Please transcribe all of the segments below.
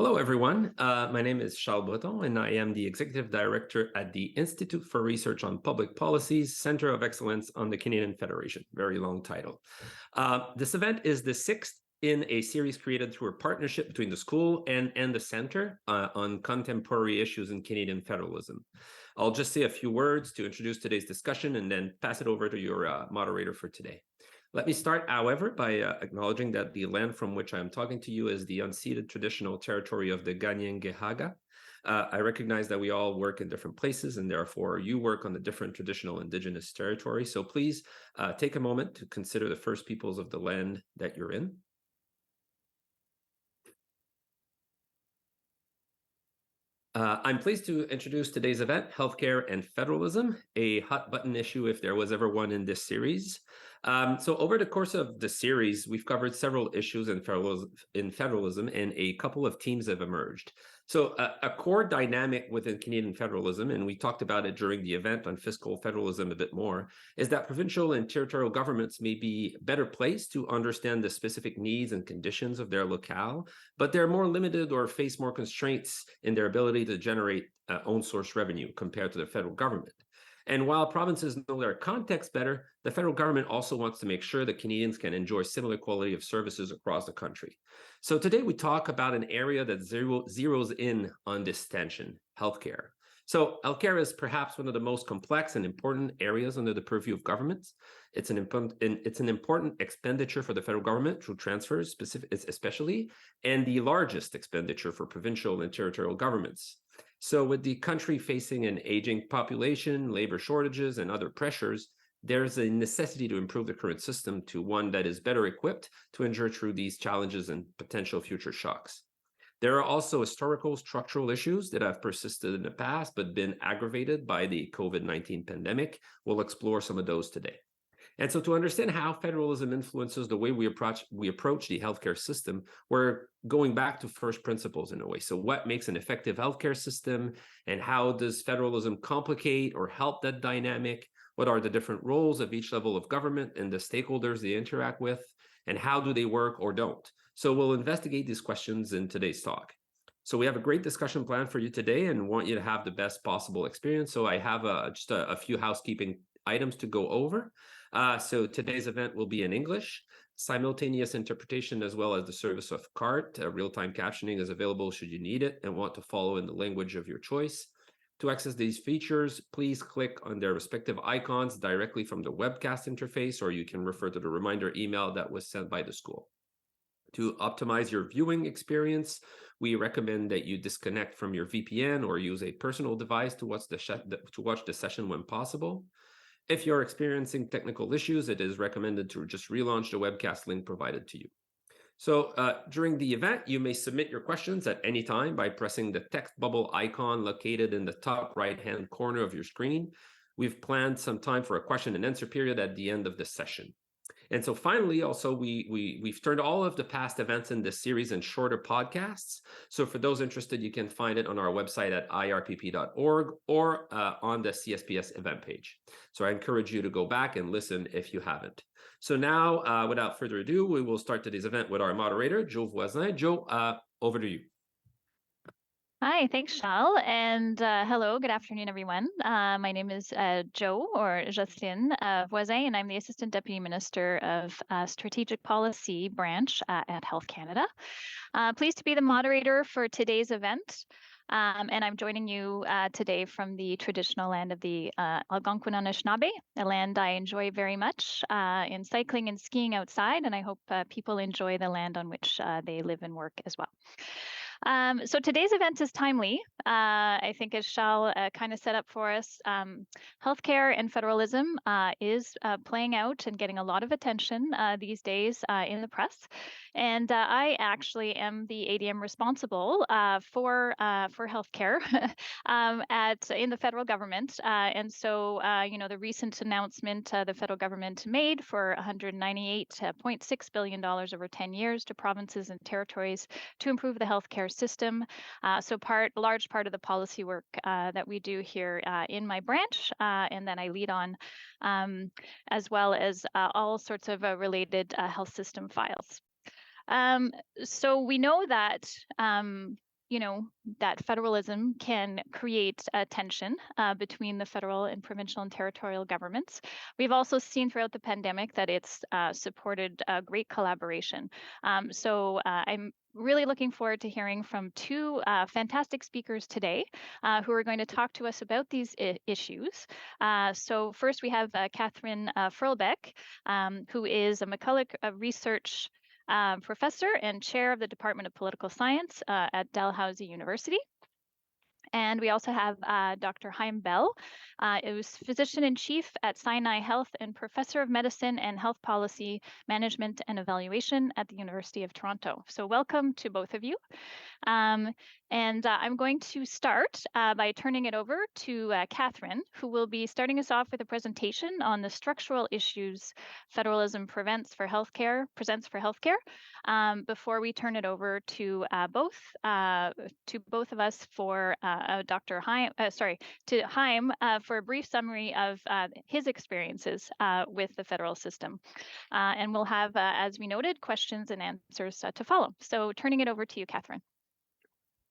Hello, everyone. My name is Charles Breton, and I am the Executive Director at the Institute for Research on Public Policies, Center of Excellence on the Canadian Federation. Very long title. This event is the sixth in a series created through a partnership between the school and the center on contemporary issues in Canadian federalism. I'll just say a few words to introduce today's discussion and then pass it over to your moderator for today. Let me start, however, by acknowledging that the land from which I am talking to you is the unceded traditional territory of the Kanien'kehá:ka. I recognize that we all work in different places, and therefore you work on the different traditional Indigenous territory. So please take a moment to consider the First Peoples of the land that you're in. I'm pleased to introduce today's event, Healthcare and Federalism, a hot button issue if there was ever one in this series. So over the course of the series, we've covered several issues in federalism, and a couple of themes have emerged. So a core dynamic within Canadian federalism, and we talked about it during the event on fiscal federalism a bit more, is that provincial and territorial governments may be better placed to understand the specific needs and conditions of their locale, but they're more limited or face more constraints in their ability to generate own source revenue compared to the federal government. And while provinces know their context better, the federal government also wants to make sure that Canadians can enjoy similar quality of services across the country. So today we talk about an area that zeroes in on this tension, healthcare. So healthcare is perhaps one of the most complex and important areas under the purview of governments. It's an important expenditure for the federal government through transfers, especially, and the largest expenditure for provincial and territorial governments. So with the country facing an aging population, labor shortages, and other pressures, there's a necessity to improve the current system to one that is better equipped to endure through these challenges and potential future shocks. There are also historical structural issues that have persisted in the past but been aggravated by the COVID-19 pandemic. We'll explore some of those today. And so to understand how federalism influences the way we approach the healthcare system, we're going back to first principles in a way. So what makes an effective healthcare system, and how does federalism complicate or help that dynamic? What are the different roles of each level of government and the stakeholders they interact with, and how do they work or don't? So we'll investigate these questions in today's talk. So we have a great discussion planned for you today and want you to have the best possible experience. So I have just a few housekeeping items to go over. So today's event will be in English. Simultaneous interpretation as well as the service of CART. Real-time captioning is available should you need it and want to follow in the language of your choice. To access these features, please click on their respective icons directly from the webcast interface, or you can refer to the reminder email that was sent by the school. To optimize your viewing experience, we recommend that you disconnect from your VPN or use a personal device to watch the session when possible. If you're experiencing technical issues, it is recommended to just relaunch the webcast link provided to you. So during the event, you may submit your questions at any time by pressing the text bubble icon located in the top right-hand corner of your screen. We've planned some time for a question and answer period at the end of the session. And so finally, also, we've turned all of the past events in this series in shorter podcasts. So for those interested, you can find it on our website at irpp.org or on the CSPS event page. So I encourage you to go back and listen if you haven't. So now, without further ado, we will start today's event with our moderator, Joe Voisin. Joe, over to you. Hi, thanks, Charles, and hello, good afternoon, everyone. My name is Joe, or Justine Voisin, and I'm the Assistant Deputy Minister of Strategic Policy Branch at Health Canada. Pleased to be the moderator for today's event, and I'm joining you today from the traditional land of the Algonquin Anishinaabe, a land I enjoy very much in cycling and skiing outside, and I hope people enjoy the land on which they live and work as well. So today's event is timely. I think as Charles kind of set up for us, healthcare and federalism is playing out and getting a lot of attention these days in the press. And I actually am the ADM responsible for healthcare in the federal government. And so, the recent announcement the federal government made for $198.6 billion over 10 years to provinces and territories to improve the healthcare system. So large part of the policy work that we do here in my branch and that I lead on, as well as all sorts of related health system files. So we know that that federalism can create a tension between the federal and provincial and territorial governments. We've also seen throughout the pandemic that it's supported great collaboration. So I'm really looking forward to hearing from two fantastic speakers today who are going to talk to us about these issues. So first we have Catherine Frolbeck, who is a McCulloch Research professor and chair of the Department of Political Science at Dalhousie University. And we also have Dr. Chaim Bell, who's physician-in-chief at Sinai Health and professor of medicine and health policy management and evaluation at the University of Toronto. So welcome to both of you. And I'm going to start by turning it over to Catherine, who will be starting us off with a presentation on the structural issues federalism presents for healthcare, before we turn it over to both of us for to Chaim for a brief summary of his experiences with the federal system. And we'll have, as we noted, questions and answers to follow. So turning it over to you, Catherine.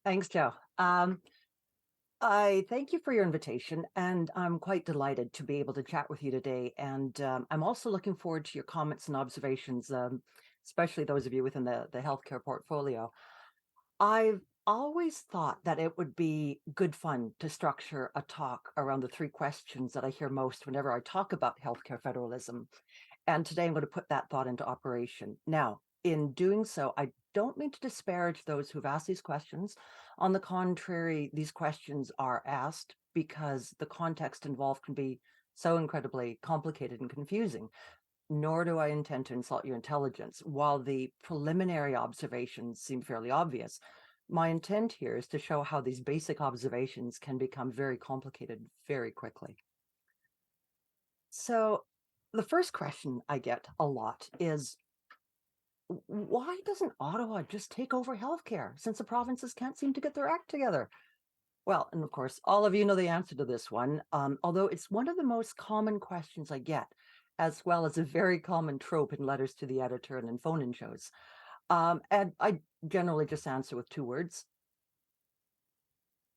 Thanks, Joe. I thank you for your invitation, and I'm quite delighted to be able to chat with you today. And I'm also looking forward to your comments and observations, especially those of you within the healthcare portfolio. I've always thought that it would be good fun to structure a talk around the three questions that I hear most whenever I talk about healthcare federalism. And today I'm going to put that thought into operation. Now, in doing so, I don't mean to disparage those who've asked these questions. On the contrary, these questions are asked because the context involved can be so incredibly complicated and confusing. Nor do I intend to insult your intelligence. While the preliminary observations seem fairly obvious, my intent here is to show how these basic observations can become very complicated very quickly. So the first question I get a lot is, why doesn't Ottawa just take over healthcare since the provinces can't seem to get their act together? Well, and of course, all of you know the answer to this one, although it's one of the most common questions I get, as well as a very common trope in letters to the editor and in phone-in shows. And I generally just answer with two words: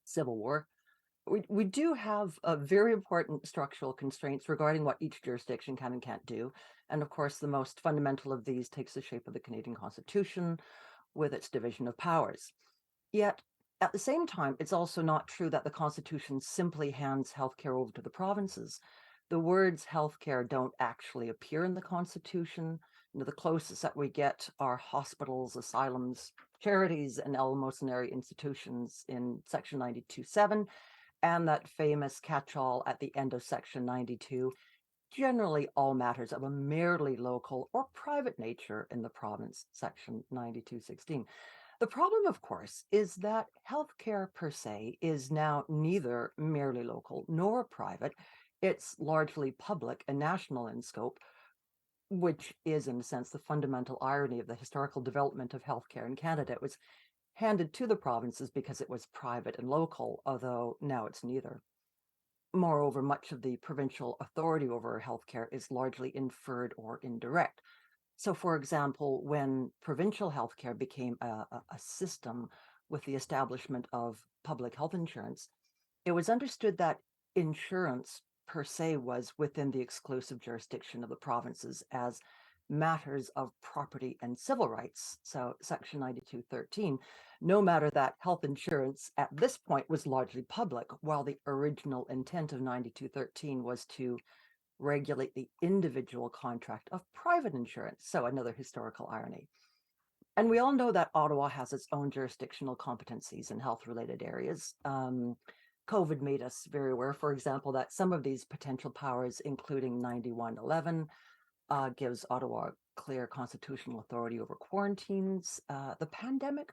Civil War. We do have very important structural constraints regarding what each jurisdiction can and can't do. And of course, the most fundamental of these takes the shape of the Canadian Constitution with its division of powers. Yet, at the same time, it's also not true that the Constitution simply hands healthcare over to the provinces. The words healthcare don't actually appear in the Constitution. The closest that we get are hospitals, asylums, charities, and eleemosynary institutions in Section 92.7. And that famous catch-all at the end of Section 92, generally all matters of a merely local or private nature in the province, Section 92.16. The problem, of course, is that healthcare per se is now neither merely local nor private. It's largely public and national in scope, which is, in a sense, the fundamental irony of the historical development of healthcare in Canada. It was handed to the provinces because it was private and local, although now it's neither. Moreover, much of the provincial authority over healthcare is largely inferred or indirect. So, for example, when provincial healthcare became a system with the establishment of public health insurance, it was understood that insurance per se was within the exclusive jurisdiction of the provinces as matters of property and civil rights. So Section 92.13, no matter that health insurance at this point was largely public, while the original intent of 92.13 was to regulate the individual contract of private insurance. So another historical irony. And we all know that Ottawa has its own jurisdictional competencies in health-related areas. COVID made us very aware, for example, that some of these potential powers, including 91.11, gives Ottawa clear constitutional authority over quarantines. The pandemic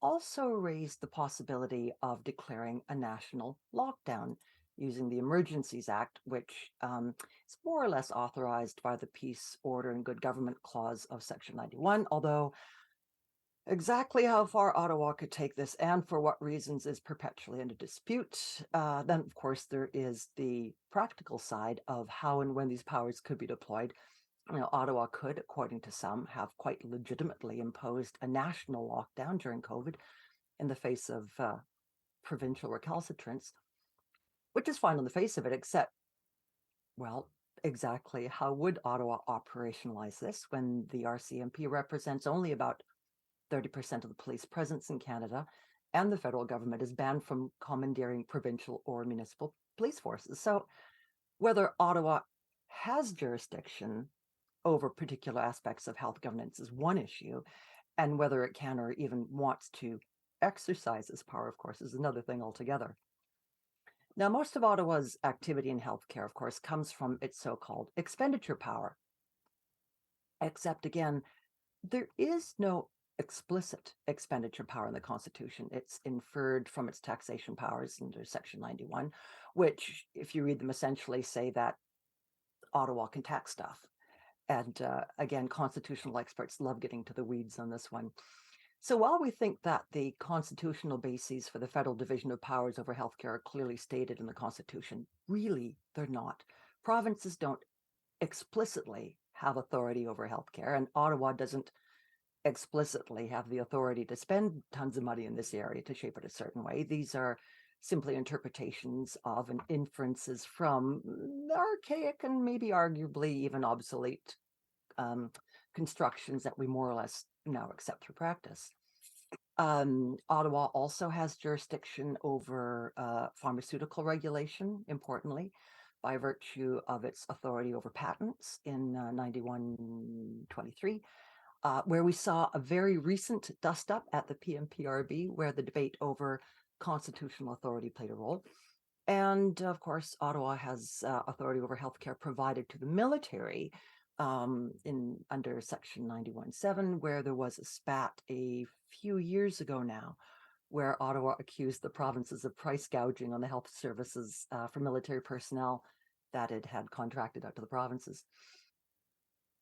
also raised the possibility of declaring a national lockdown using the Emergencies Act, which is more or less authorized by the Peace, Order, and Good Government Clause of Section 91, although exactly how far Ottawa could take this and for what reasons is perpetually under dispute. Then, of course, there is the practical side of how and when these powers could be deployed. Ottawa could, according to some, have quite legitimately imposed a national lockdown during COVID, in the face of provincial recalcitrance, which is fine on the face of it, except, well, exactly how would Ottawa operationalize this when the RCMP represents only about 30% of the police presence in Canada, and the federal government is banned from commandeering provincial or municipal police forces? So whether Ottawa has jurisdiction over particular aspects of health governance is one issue, and whether it can or even wants to exercise this power, of course, is another thing altogether. Now, most of Ottawa's activity in healthcare, of course, comes from its so-called expenditure power. Except, again, there is no explicit expenditure power in the Constitution. It's inferred from its taxation powers under Section 91, which, if you read them, essentially say that Ottawa can tax stuff. And again, constitutional experts love getting to the weeds on this one. So while we think that the constitutional bases for the federal division of powers over healthcare are clearly stated in the Constitution, really, they're not. Provinces don't explicitly have authority over healthcare, and Ottawa doesn't explicitly have the authority to spend tons of money in this area to shape it a certain way. These are simply interpretations of and inferences from archaic and maybe arguably even obsolete constructions that we more or less now accept through practice. Ottawa also has jurisdiction over pharmaceutical regulation, importantly, by virtue of its authority over patents in 9123, where we saw a very recent dust-up at the PMPRB, where the debate over constitutional authority played a role. And of course, Ottawa has authority over healthcare provided to the military under Section 91.7, where there was a spat a few years ago now, where Ottawa accused the provinces of price gouging on the health services for military personnel that it had contracted out to the provinces.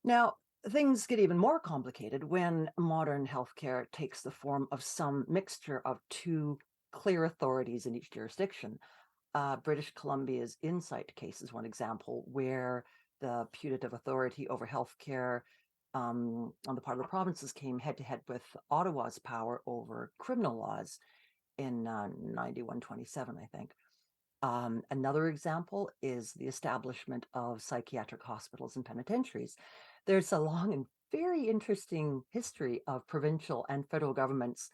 Now, things get even more complicated when modern healthcare takes the form of some mixture of two clear authorities in each jurisdiction. British Columbia's Insight case is one example where the putative authority over healthcare on the part of the provinces came head-to-head with Ottawa's power over criminal laws in 9127, I think. Another example is the establishment of psychiatric hospitals and penitentiaries. There's a long and very interesting history of provincial and federal governments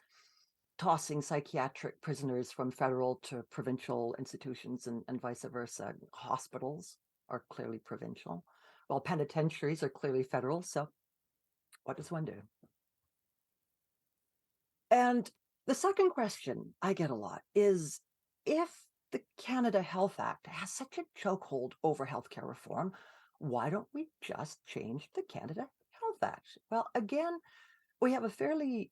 tossing psychiatric prisoners from federal to provincial institutions and vice versa. Hospitals are clearly provincial, while penitentiaries are clearly federal. So what does one do? And the second question I get a lot is, if the Canada Health Act has such a chokehold over healthcare reform, why don't we just change the Canada Health Act? Well, again, we have a few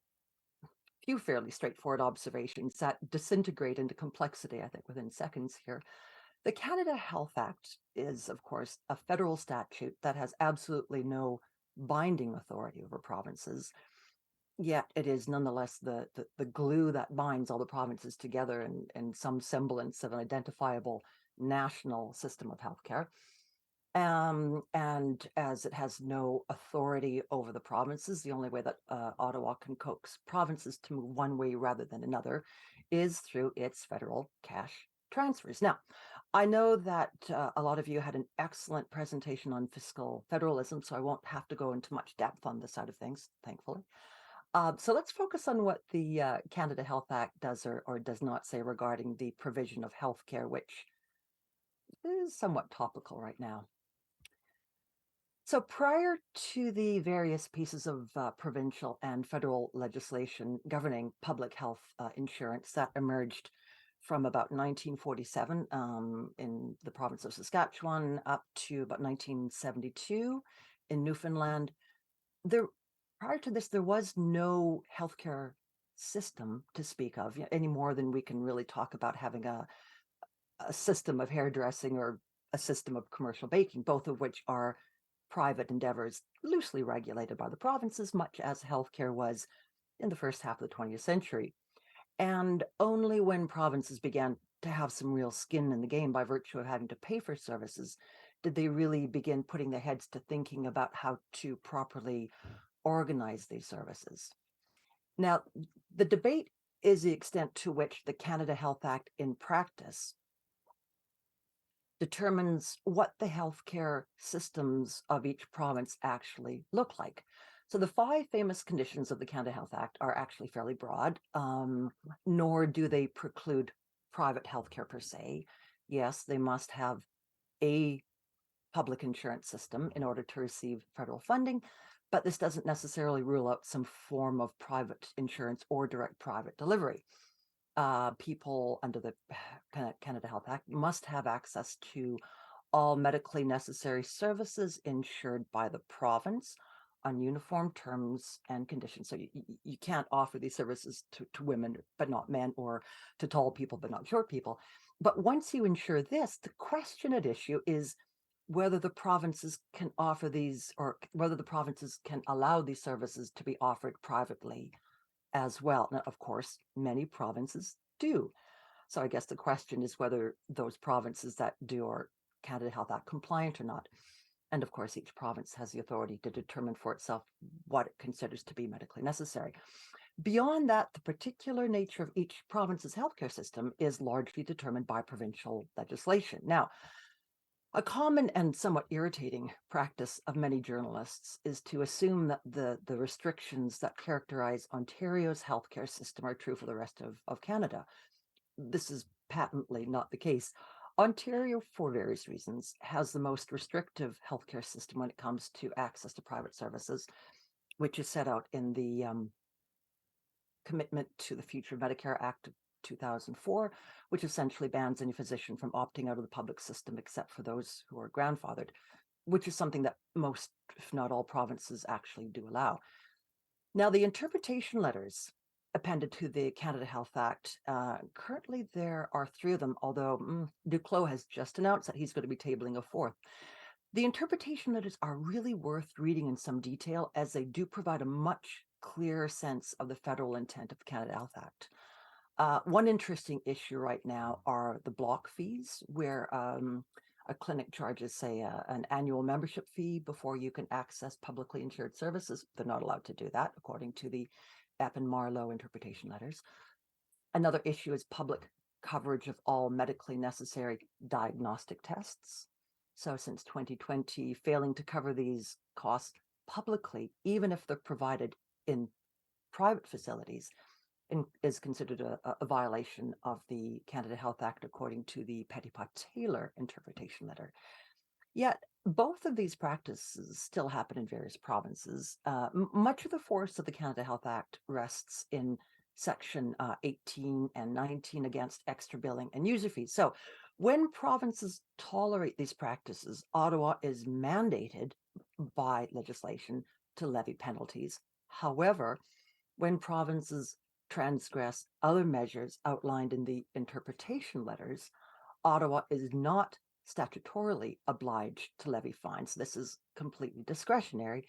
fairly straightforward observations that disintegrate into complexity, I think, within seconds here. The Canada Health Act is, of course, a federal statute that has absolutely no binding authority over provinces, yet it is nonetheless the glue that binds all the provinces together in some semblance of an identifiable national system of healthcare. And as it has no authority over the provinces, the only way that Ottawa can coax provinces to move one way rather than another is through its federal cash transfers. Now, I know that a lot of you had an excellent presentation on fiscal federalism, so I won't have to go into much depth on this side of things, thankfully. So let's focus on what the Canada Health Act does or does not say regarding the provision of healthcare, which is somewhat topical right now. So prior to the various pieces of provincial and federal legislation governing public health insurance that emerged from about 1947 in the province of Saskatchewan up to about 1972 in Newfoundland, prior to this, there was no healthcare system to speak of, any more than we can really talk about having a system of hairdressing or a system of commercial baking, both of which are private endeavors loosely regulated by the provinces, much as healthcare was in the first half of the 20th century. And only when provinces began to have some real skin in the game by virtue of having to pay for services did they really begin putting their heads to thinking about how to properly organize these services. Now, the debate is the extent to which the Canada Health Act in practice determines what the healthcare systems of each province actually look like. So the 5 famous conditions of the Canada Health Act are actually fairly broad, nor do they preclude private healthcare per se. Yes, they must have a public insurance system in order to receive federal funding, but this doesn't necessarily rule out some form of private insurance or direct private delivery. People under the Canada Health Act must have access to all medically necessary services insured by the province on uniform terms and conditions. So you can't offer these services to women but not men, or to tall people but not short people. But once you insure this, the question at issue is whether the provinces can offer these, or whether the provinces can allow these services to be offered privately as well. Now, of course, many provinces do. So I guess the question is whether those provinces that do are Canada Health Act compliant or not. And of course, each province has the authority to determine for itself what it considers to be medically necessary. Beyond that, the particular nature of each province's healthcare system is largely determined by provincial legislation. Now, a common and somewhat irritating practice of many journalists is to assume that the restrictions that characterize Ontario's healthcare system are true for the rest of Canada. This is patently not the case. Ontario, for various reasons, has the most restrictive healthcare system when it comes to access to private services, which is set out in the Commitment to the Future of Medicare Act of 2004, which essentially bans any physician from opting out of the public system except for those who are grandfathered, which is something that most, if not all, provinces actually do allow. Now, the interpretation letters appended to the Canada Health Act, currently there are 3 of them, although Duclos has just announced that he's going to be tabling a 4th. The interpretation letters are really worth reading in some detail, as they do provide a much clearer sense of the federal intent of the Canada Health Act. One interesting issue right now are the block fees, where a clinic charges, say, an annual membership fee before you can access publicly insured services. They're not allowed to do that, according to the Epp and Marlowe interpretation letters. Another issue is public coverage of all medically necessary diagnostic tests. So since 2020, failing to cover these costs publicly, even if they're provided in private facilities, is considered a violation of the Canada Health Act, according to the Petitpas-Taylor interpretation letter. Yet, both of these practices still happen in various provinces. Much of the force of the Canada Health Act rests in Section 18 and 19 against extra billing and user fees. So when provinces tolerate these practices, Ottawa is mandated by legislation to levy penalties. However, when provinces transgress other measures outlined in the interpretation letters, Ottawa is not statutorily obliged to levy fines. This is completely discretionary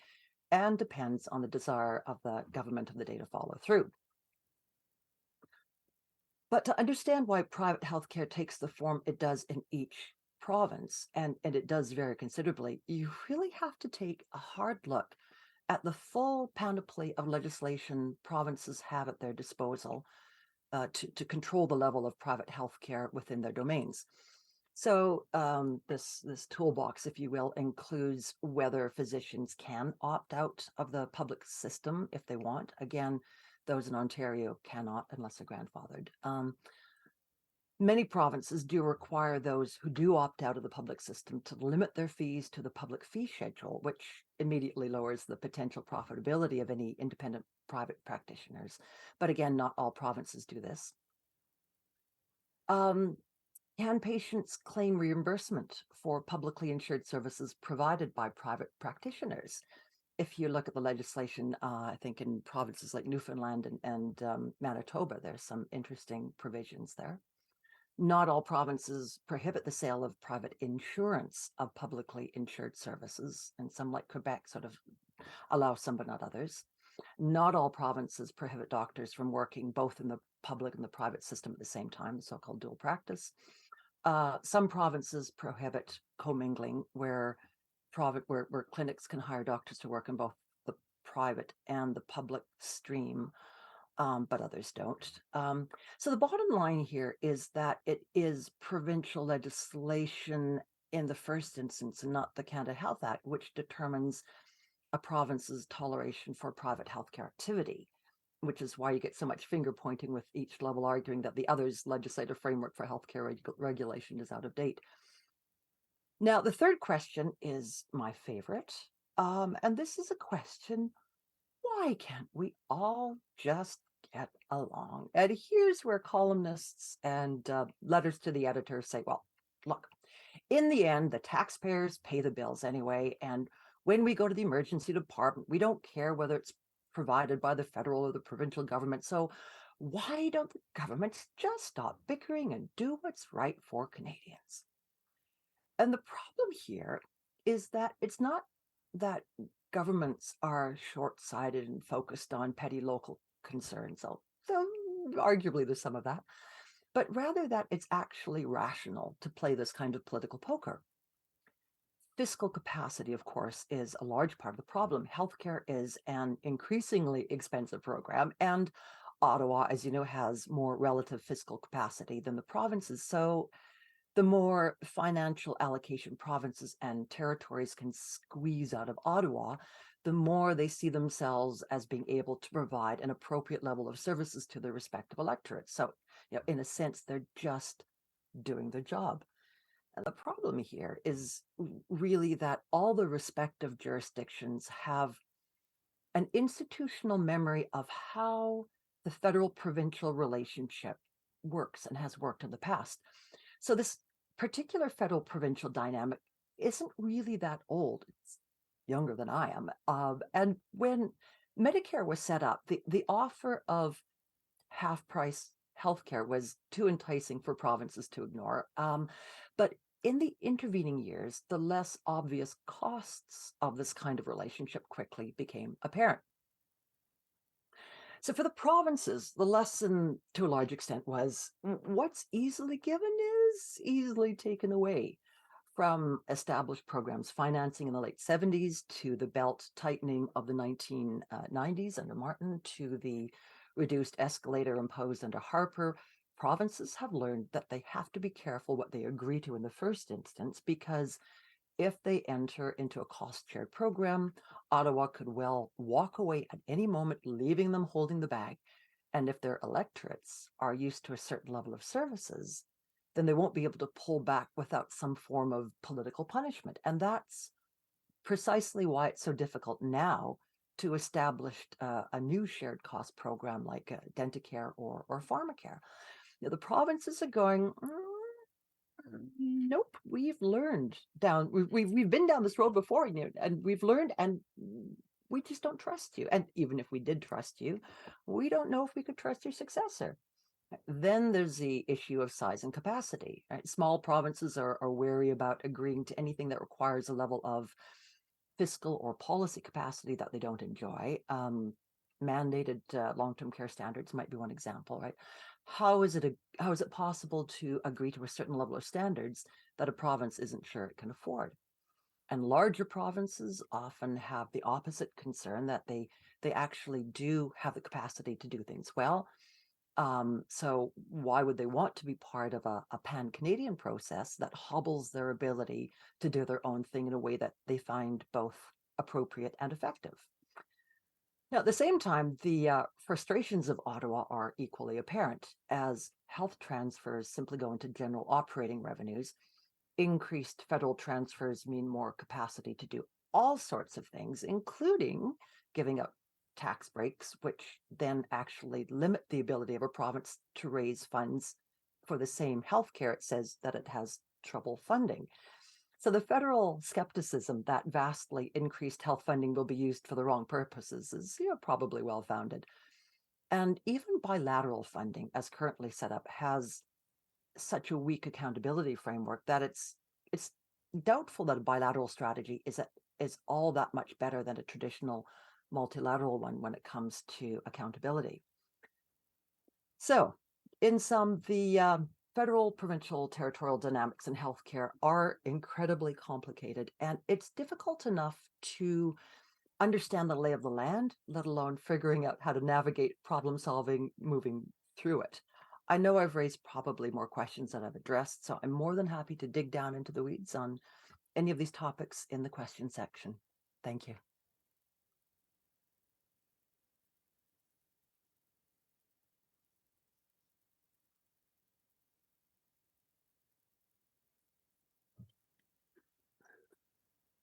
and depends on the desire of the government of the day to follow through. But to understand why private healthcare takes the form it does in each province, and it does vary considerably, you really have to take a hard look at the full panoply of legislation provinces have at their disposal to control the level of private healthcare within their domains. So this toolbox, if you will, includes whether physicians can opt out of the public system if they want. Again, those in Ontario cannot unless they're grandfathered. Many provinces do require those who do opt out of the public system to limit their fees to the public fee schedule, which immediately lowers the potential profitability of any independent private practitioners. But again, not all provinces do this. Can patients claim reimbursement for publicly insured services provided by private practitioners? If you look at the legislation, I think in provinces like Newfoundland and Manitoba, there's some interesting provisions there. Not all provinces prohibit the sale of private insurance of publicly insured services, and some, like Quebec, sort of allow some but not others. Not all provinces prohibit doctors from working both in the public and the private system at the same time, the so-called dual practice. Some provinces prohibit commingling, where clinics can hire doctors to work in both the private and the public stream. but others don't. So the bottom line here is that it is provincial legislation in the first instance and not the Canada Health Act, which determines a province's toleration for private healthcare activity, which is why you get so much finger pointing with each level arguing that the other's legislative framework for healthcare regulation is out of date. Now, the third question is my favorite. And this is a question: why can't we all just get along? And here's where columnists and letters to the editor say, well, look, in the end, the taxpayers pay the bills anyway. And when we go to the emergency department, we don't care whether it's provided by the federal or the provincial government. So why don't the governments just stop bickering and do what's right for Canadians? And the problem here is that it's not that governments are short-sighted and focused on petty local concerns. So arguably there's some of that, but rather that it's actually rational to play this kind of political poker. Fiscal capacity, of course, is a large part of the problem. Healthcare is an increasingly expensive program, and Ottawa, as you know, has more relative fiscal capacity than the provinces. So the more financial allocation provinces and territories can squeeze out of Ottawa, the more they see themselves as being able to provide an appropriate level of services to their respective electorates. So, in a sense, they're just doing their job. And the problem here is really that all the respective jurisdictions have an institutional memory of how the federal-provincial relationship works and has worked in the past. So this particular federal-provincial dynamic isn't really that old. It's younger than I am. And when Medicare was set up, the offer of half-price healthcare was too enticing for provinces to ignore. But in the intervening years, the less obvious costs of this kind of relationship quickly became apparent. So for the provinces, the lesson to a large extent was what's easily given is easily taken away. From established programs financing in the late 70s to the belt tightening of the 1990s under Martin to the reduced escalator imposed under Harper, provinces have learned that they have to be careful what they agree to in the first instance, because if they enter into a cost-shared program, Ottawa could well walk away at any moment, leaving them holding the bag. And if their electorates are used to a certain level of services, then they won't be able to pull back without some form of political punishment. And that's precisely why it's so difficult now to establish a new shared cost program like Dentacare or Pharmacare. The provinces are going, nope, we've learned we've been down this road before, and we've learned, and we just don't trust you. And even if we did trust you, we don't know if we could trust your successor. Then there's the issue of size and capacity. Right? Small provinces are wary about agreeing to anything that requires a level of fiscal or policy capacity that they don't enjoy. Mandated long-term care standards might be one example, right? How is it possible to agree to a certain level of standards that a province isn't sure it can afford? And larger provinces often have the opposite concern, that they actually do have the capacity to do things well. So why would they want to be part of a pan-Canadian process that hobbles their ability to do their own thing in a way that they find both appropriate and effective? Now, at the same time, the frustrations of Ottawa are equally apparent, as health transfers simply go into general operating revenues. Increased federal transfers mean more capacity to do all sorts of things, including giving up tax breaks, which then actually limit the ability of a province to raise funds for the same healthcare it says that it has trouble funding. So the federal skepticism that vastly increased health funding will be used for the wrong purposes is probably well-founded. And even bilateral funding, as currently set up, has such a weak accountability framework that it's doubtful that a bilateral strategy is all that much better than a traditional multilateral one when it comes to accountability. So, in sum, the federal, provincial, territorial dynamics in healthcare are incredibly complicated, and it's difficult enough to understand the lay of the land, let alone figuring out how to navigate problem solving moving through it. I know I've raised probably more questions than I've addressed, so I'm more than happy to dig down into the weeds on any of these topics in the question section. Thank you.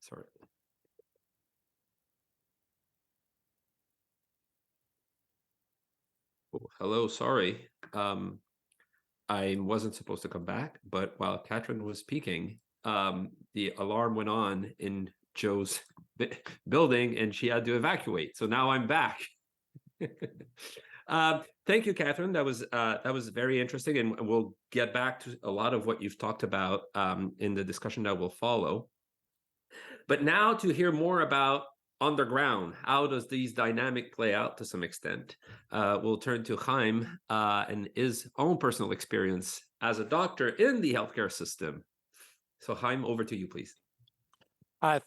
Sorry. Oh, hello, sorry. I wasn't supposed to come back, but while Catherine was speaking, the alarm went on in Joe's building and she had to evacuate. So now I'm back. Thank you, Catherine. That was very interesting, and we'll get back to a lot of what you've talked about in the discussion that will follow. But now to hear more about on the ground, how does these dynamic play out to some extent? We'll turn to Chaim and his own personal experience as a doctor in the healthcare system. So Chaim, over to you, please.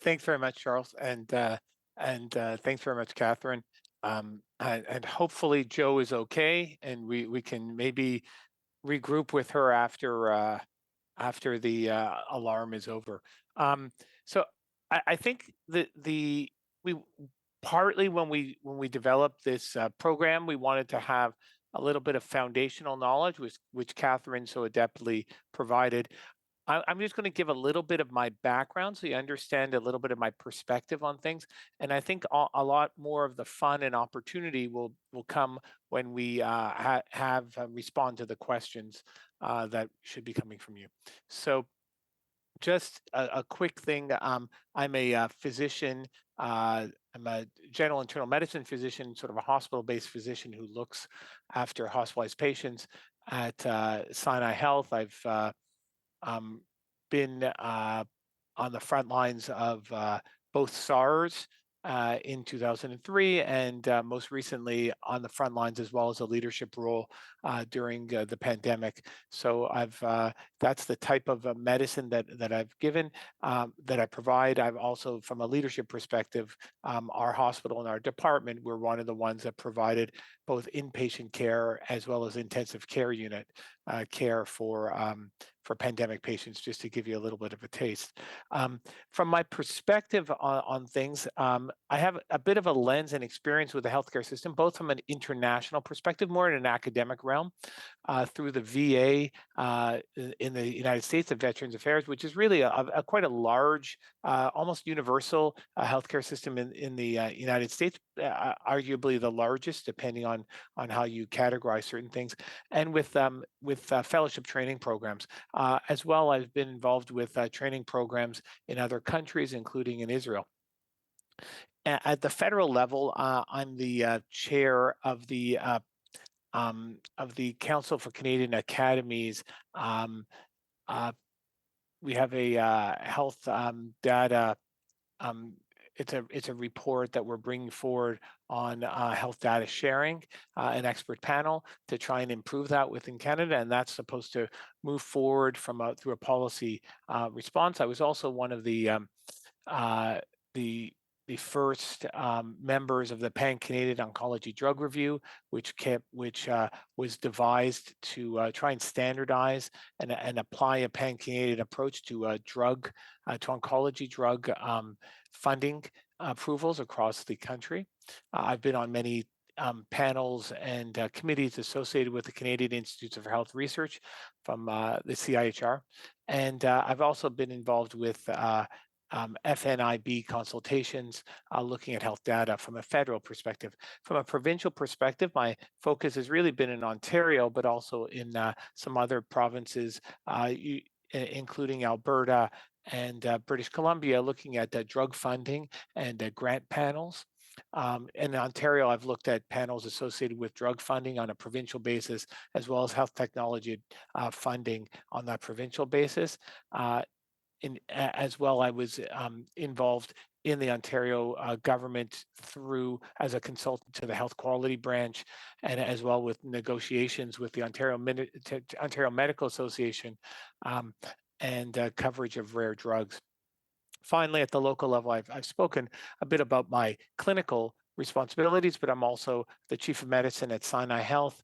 Thanks very much, Charles, and thanks very much, Catherine. And hopefully Joe is okay, and we can maybe regroup with her after the alarm is over. So I think we partly when we developed this program, we wanted to have a little bit of foundational knowledge, which Catherine so adeptly provided. I'm just going to give a little bit of my background so you understand a little bit of my perspective on things. And I think a lot more of the fun and opportunity will come when we have respond to the questions that should be coming from you. So just a quick thing. I'm a physician. I'm a general internal medicine physician, sort of a hospital-based physician who looks after hospitalized patients at Sinai Health. I've been on the front lines of both SARS in 2003 and most recently on the front lines as well as a leadership role during the pandemic. So that's the type of medicine that I've given, that I provide. I've also, from a leadership perspective, our hospital and our department, we're one of the ones that provided both inpatient care as well as intensive care unit care for pandemic patients, just to give you a little bit of a taste. From my perspective on things, I have a bit of a lens and experience with the healthcare system, both from an international perspective, more in an academic realm, through the VA in the United States, of Veterans Affairs, which is really quite a large, almost universal healthcare system in the United States, arguably the largest, depending on how you categorize certain things, and with fellowship training programs. As well, I've been involved with training programs in other countries, including in Israel. At the federal level, I'm the chair of the Council for Canadian Academies. We have a health data. It's a report that we're bringing forward on health data sharing, an expert panel to try and improve that within Canada, and that's supposed to move forward through a policy response. I was also one of the first members of the Pan-Canadian Oncology Drug Review, which was devised to try and standardize and apply a Pan-Canadian approach to oncology drug funding approvals across the country. I've been on many panels and committees associated with the Canadian Institutes of Health Research from the CIHR. And I've also been involved with FNIB consultations, looking at health data from a federal perspective. From a provincial perspective, my focus has really been in Ontario, but also in some other provinces, including Alberta and British Columbia, looking at drug funding and grant panels. In Ontario, I've looked at panels associated with drug funding on a provincial basis, as well as health technology funding on that provincial basis. As well, I was involved in the Ontario government as a consultant to the health quality branch, and as well with negotiations with the Ontario Medical Association and coverage of rare drugs. finally, at the local level, I've spoken a bit about my clinical responsibilities, but I'm also the chief of medicine at Sinai Health,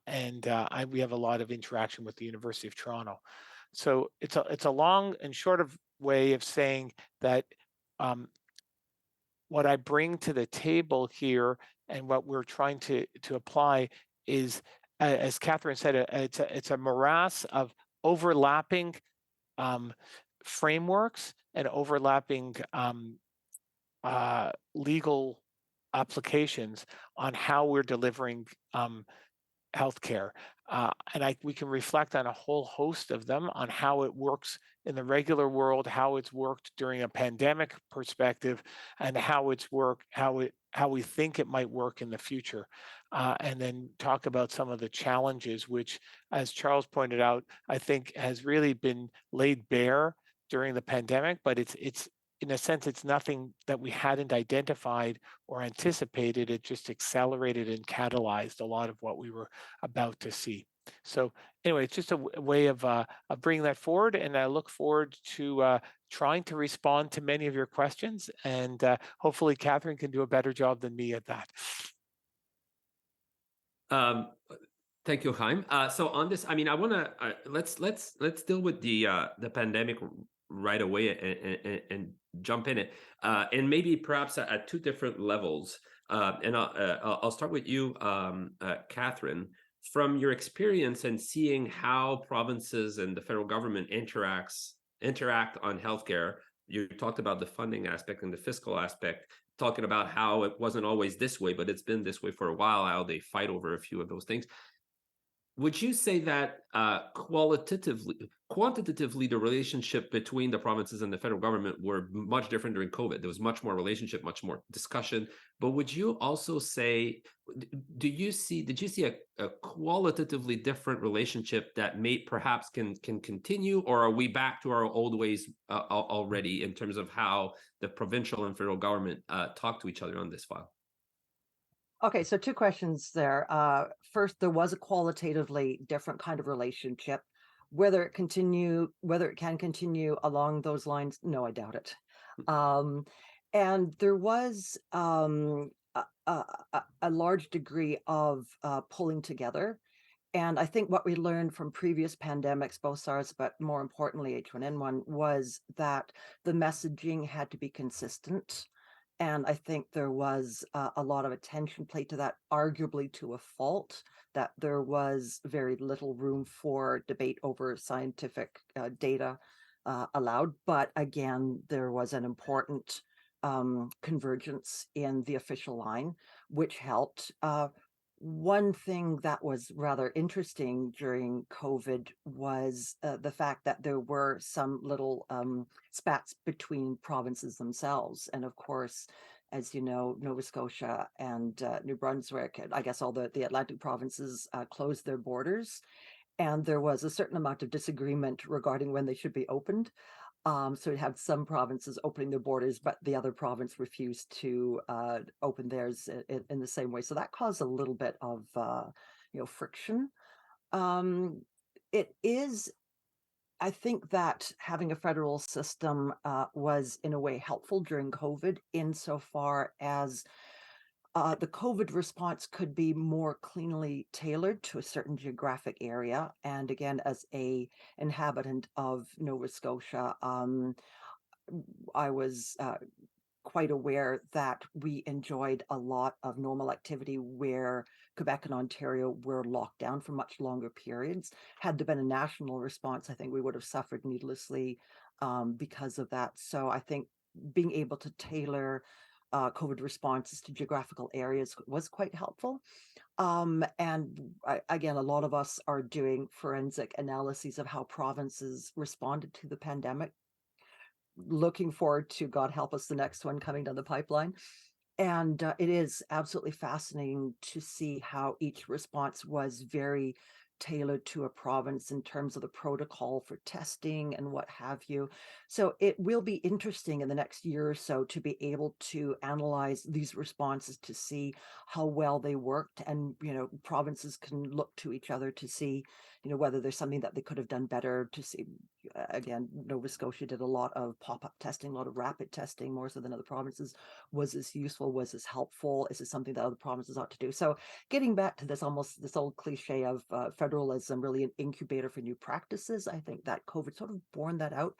and we have a lot of interaction with the University of Toronto. So it's a long and short of way of saying that what I bring to the table here and what we're trying to apply is, as Catherine said, it's a morass of overlapping frameworks and overlapping legal applications on how we're delivering healthcare. And we can reflect on a whole host of them on how it works in the regular world, how it's worked during a pandemic perspective, and how we think it might work in the future. And then talk about some of the challenges, which, as Charles pointed out, I think has really been laid bare during the pandemic, but it's in a sense, it's nothing that we hadn't identified or anticipated. It just accelerated and catalyzed a lot of what we were about to see. So anyway, it's just a way of bringing that forward, and I look forward to trying to respond to many of your questions, and hopefully Catherine can do a better job than me at that. Thank you, Chaim. So on this, I mean, I want to let's deal with the pandemic right away and jump in it, and maybe perhaps at two different levels. And I'll start with you, Catherine. From your experience and seeing how provinces and the federal government interact on healthcare, you talked about the funding aspect and the fiscal aspect, talking about how it wasn't always this way, but it's been this way for a while, how they fight over a few of those things. Would you say that quantitatively, the relationship between the provinces and the federal government were much different during COVID? There was much more relationship, much more discussion. But would you also say, did you see a qualitatively different relationship that perhaps can continue, or are we back to our old ways already in terms of how the provincial and federal government talk to each other on this file? Okay, so two questions there. First, there was a qualitatively different kind of relationship. Whether it can continue along those lines, no, I doubt it. And there was a large degree of pulling together. And I think what we learned from previous pandemics, both SARS, but more importantly H1N1, was that the messaging had to be consistent. And I think there was a lot of attention paid to that, arguably to a fault, that there was very little room for debate over scientific data allowed. But again, there was an important convergence in the official line, which helped. One thing that was rather interesting during COVID was the fact that there were some little spats between provinces themselves. And of course, as you know, Nova Scotia and New Brunswick, and I guess all the Atlantic provinces closed their borders. And there was a certain amount of disagreement regarding when they should be opened. So we had some provinces opening their borders, but the other province refused to open theirs in the same way. So that caused a little bit of friction. It is, I think that having a federal system was in a way helpful during COVID, insofar as the COVID response could be more cleanly tailored to a certain geographic area. And again, as a inhabitant of Nova Scotia, I was quite aware that we enjoyed a lot of normal activity where Quebec and Ontario were locked down for much longer periods. Had there been a national response, I think we would have suffered needlessly because of that. So I think being able to tailor COVID responses to geographical areas was quite helpful. Again, a lot of us are doing forensic analyses of how provinces responded to the pandemic. Looking forward to, God help us, the next one coming down the pipeline. And it is absolutely fascinating to see how each response was very tailored to a province in terms of the protocol for testing and what have you. So it will be interesting in the next year or so to be able to analyze these responses to see how well they worked. And, provinces can look to each other to see, whether there's something that they could have done better, to see. Again, Nova Scotia did a lot of pop-up testing, a lot of rapid testing, more so than other provinces. Was this useful? Was this helpful? Is this something that other provinces ought to do? So getting back to this old cliche of federalism, really an incubator for new practices, I think that COVID sort of borne that out.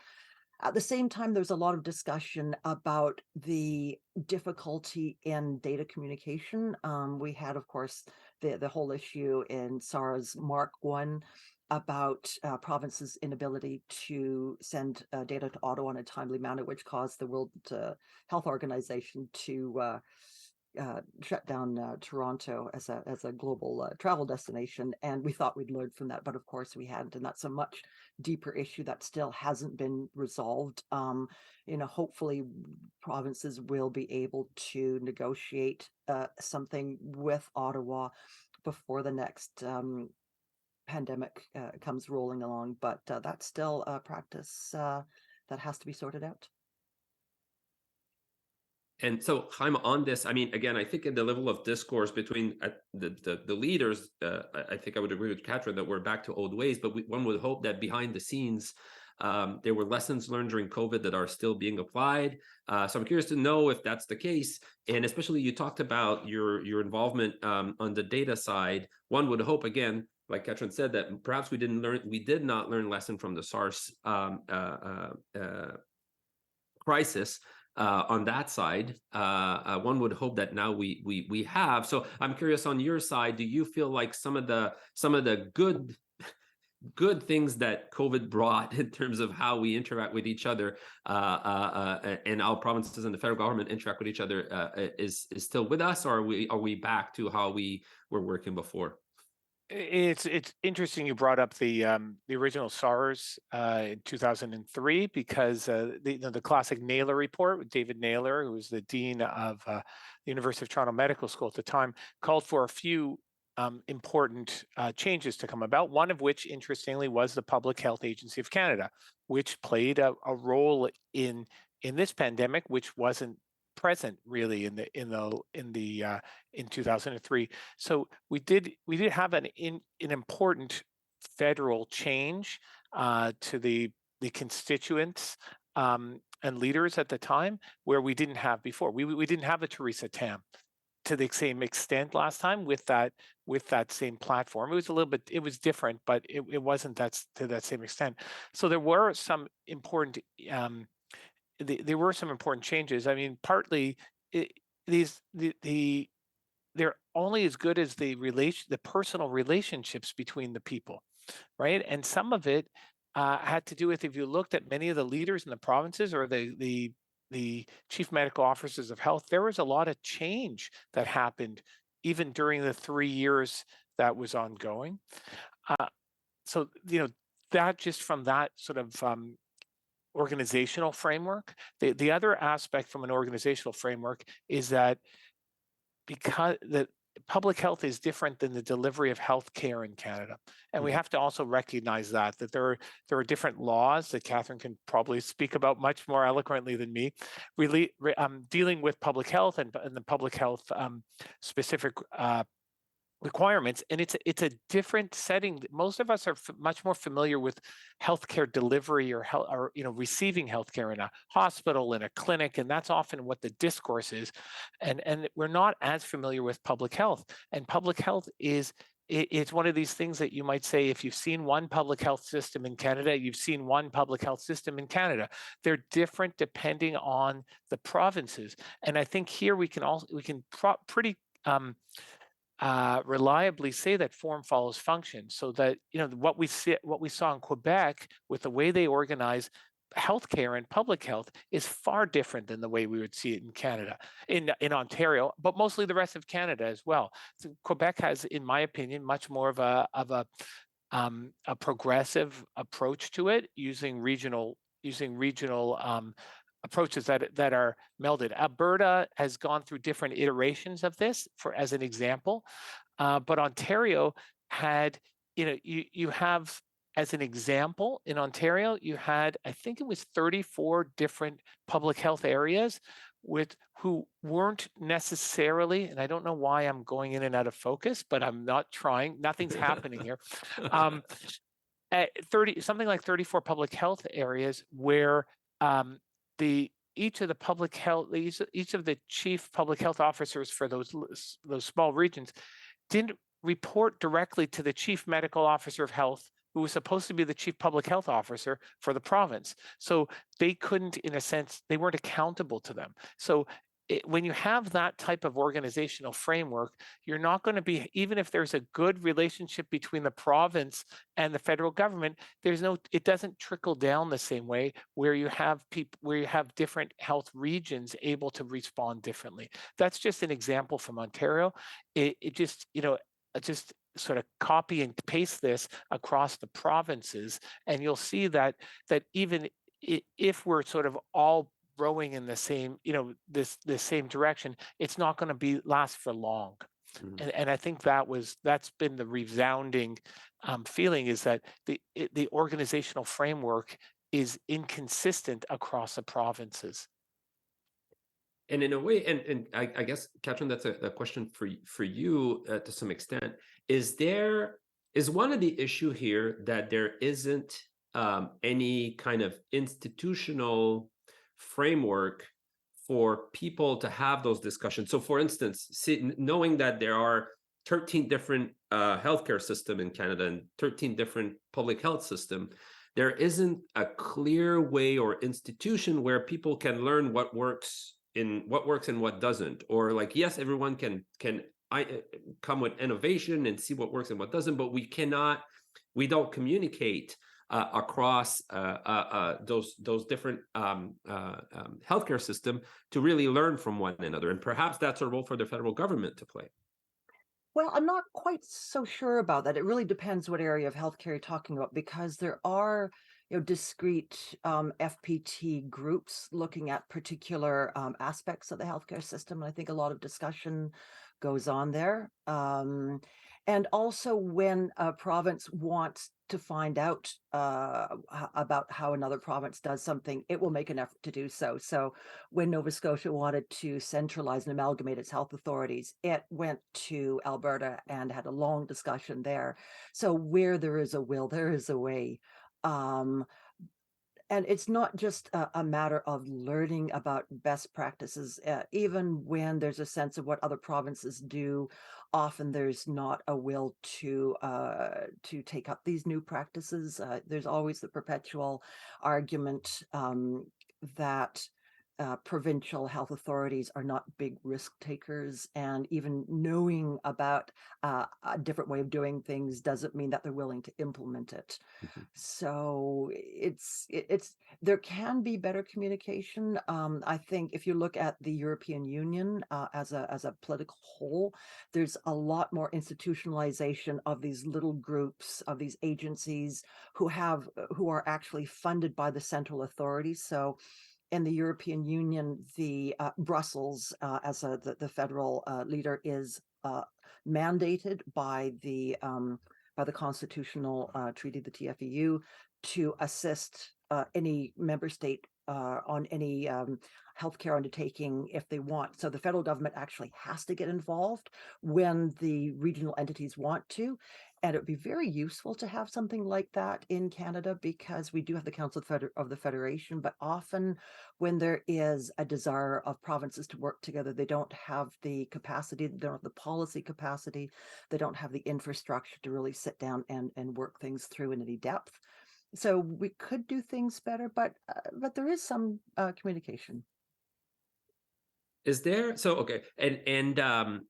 At the same time, there's a lot of discussion about the difficulty in data communication. We had, of course, the whole issue in SARS Mark 1 about provinces' inability to send data to Ottawa in a timely manner, which caused the World Health Organization to shut down Toronto as a global travel destination. And we thought we'd learned from that, but of course we hadn't. And that's a much deeper issue that still hasn't been resolved. Hopefully provinces will be able to negotiate something with Ottawa before the next pandemic comes rolling along, but that's still a practice that has to be sorted out. And so, Chaim, on this, I mean, again, I think in the level of discourse between the leaders, I think I would agree with Catherine that we're back to old ways, but one would hope that behind the scenes, there were lessons learned during COVID that are still being applied. So I'm curious to know if that's the case. And especially you talked about your involvement on the data side. One would hope, again, like Catherine said, that perhaps we did not learn lesson from the SARS crisis. On that side, one would hope that now we have. So I'm curious, on your side, do you feel like some of the good things that COVID brought in terms of how we interact with each other and how provinces and the federal government interact with each other is still with us, or are we back to how we were working before? It's interesting you brought up the original SARS in 2003, because the classic Naylor report with David Naylor, who was the dean of the University of Toronto Medical School at the time, called for a few important changes to come about. One of which, interestingly, was the Public Health Agency of Canada, which played a role in this pandemic, which wasn't present really in 2003. So we did have an important federal change to the constituents and leaders at the time, where we didn't have before. We didn't have a Theresa Tam to the same extent last time with that same platform. It was a little bit, it was different, but it wasn't to that same extent. So there were some important there were some important changes. I mean, partly they're only as good as the personal relationships between the people, right? And some of it had to do with, if you looked at many of the leaders in the provinces or the chief medical officers of health, there was a lot of change that happened even during the 3 years that was ongoing. So that just from that sort of organizational framework. The other aspect from an organizational framework is that because the public health is different than the delivery of healthcare in Canada, and we have to also recognize that there are different laws that Catherine can probably speak about much more eloquently than me, really dealing with public health and the public health specific requirements, and it's a different setting. Most of us are much more familiar with healthcare delivery or receiving healthcare in a hospital, in a clinic, and that's often what the discourse is. And we're not as familiar with public health. And public health it's one of these things that you might say, if you've seen one public health system in Canada, you've seen one public health system in Canada. They're different depending on the provinces. And I think here we can pretty reliably say that form follows function, so that what we saw in Quebec with the way they organize healthcare and public health is far different than the way we would see it in Canada, in Ontario, but mostly the rest of Canada as well. So Quebec has, in my opinion, much more of a progressive approach to it, using regional approaches that are melded. Alberta has gone through different iterations of this, as an example, but Ontario had you have, as an example, in Ontario, you had, I think it was 34 different public health areas who weren't necessarily, and I don't know why I'm going in and out of focus, but I'm not trying, nothing's happening here. At something like 34 public health areas where each of the public health, each of the chief public health officers for those small regions didn't report directly to the chief medical officer of health, who was supposed to be the chief public health officer for the province. So they couldn't, in a sense, they weren't accountable to them. So when you have that type of organizational framework, you're not going to be, even if there's a good relationship between the province and the federal government, it doesn't trickle down the same way where you have different health regions able to respond differently. That's just an example from Ontario. It just, just sort of copy and paste this across the provinces, and you'll see that even if we're sort of all rowing in the same, this same direction, it's not going to last for long. Mm-hmm. And I think that's been the resounding feeling, is that the organizational framework is inconsistent across the provinces. And in a way, and I guess, Catherine, that's a question for you to some extent. Is one of the issue here that there isn't any kind of institutional framework for people to have those discussions? So, for instance, knowing that there are 13 different healthcare system in Canada and 13 different public health system, there isn't a clear way or institution where people can learn what works and what doesn't. Or like, yes, everyone can come with innovation and see what works and what doesn't, but we don't communicate across those different healthcare system to really learn from one another. And perhaps that's a role for the federal government to play. Well, I'm not quite so sure about that. It really depends what area of healthcare you're talking about, because there are discrete FPT groups looking at particular aspects of the healthcare system. And I think a lot of discussion goes on there. And also when a province wants to find out about how another province does something, it will make an effort to do so. So when Nova Scotia wanted to centralize and amalgamate its health authorities, it went to Alberta and had a long discussion there. So where there is a will, there is a way. And it's not just a matter of learning about best practices. Even when there's a sense of what other provinces do, often there's not a will to take up these new practices. There's always the perpetual argument that provincial health authorities are not big risk takers, and even knowing about a different way of doing things doesn't mean that they're willing to implement it. Mm-hmm. So there can be better communication. I think if you look at the European Union as a political whole, there's a lot more institutionalization of these little groups, of these agencies who are actually funded by the central authorities. So in the European Union, the Brussels, as the federal leader, is mandated by the constitutional treaty, the TFEU, to assist any member state on any healthcare undertaking if they want. So the federal government actually has to get involved when the regional entities want to. And it would be very useful to have something like that in Canada, because we do have the Council of the Federation, but often when there is a desire of provinces to work together, they don't have the capacity, they don't have the policy capacity, they don't have the infrastructure to really sit down and work things through in any depth. So we could do things better, but there is some communication. Is there? So okay, and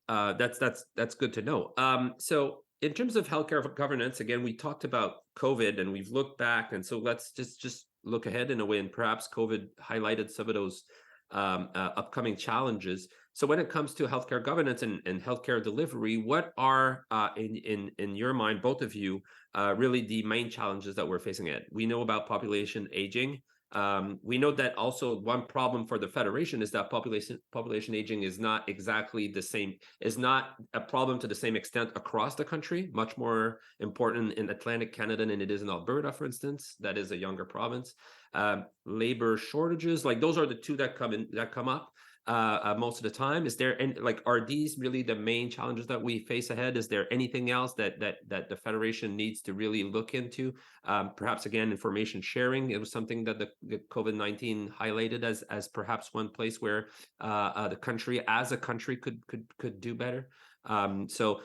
that's good to know. So in terms of healthcare governance, again, we talked about COVID and we've looked back, and so let's just look ahead in a way. And perhaps COVID highlighted some of those upcoming challenges. So when it comes to healthcare governance and healthcare delivery, what are in your mind, both of you, really the main challenges that we're facing? We know about population aging. We know that also one problem for the Federation is that population aging is not exactly the same, is not a problem to the same extent across the country, much more important in Atlantic Canada than it is in Alberta, for instance. That is a younger province. Labor shortages, like those are the two that come up most of the time. Is there any, like, are these really the main challenges that we face ahead? Is there anything else that the Federation needs to really look into? Perhaps again, information sharing. It was something that the COVID-19 highlighted as perhaps one place where the country as a country could do better. So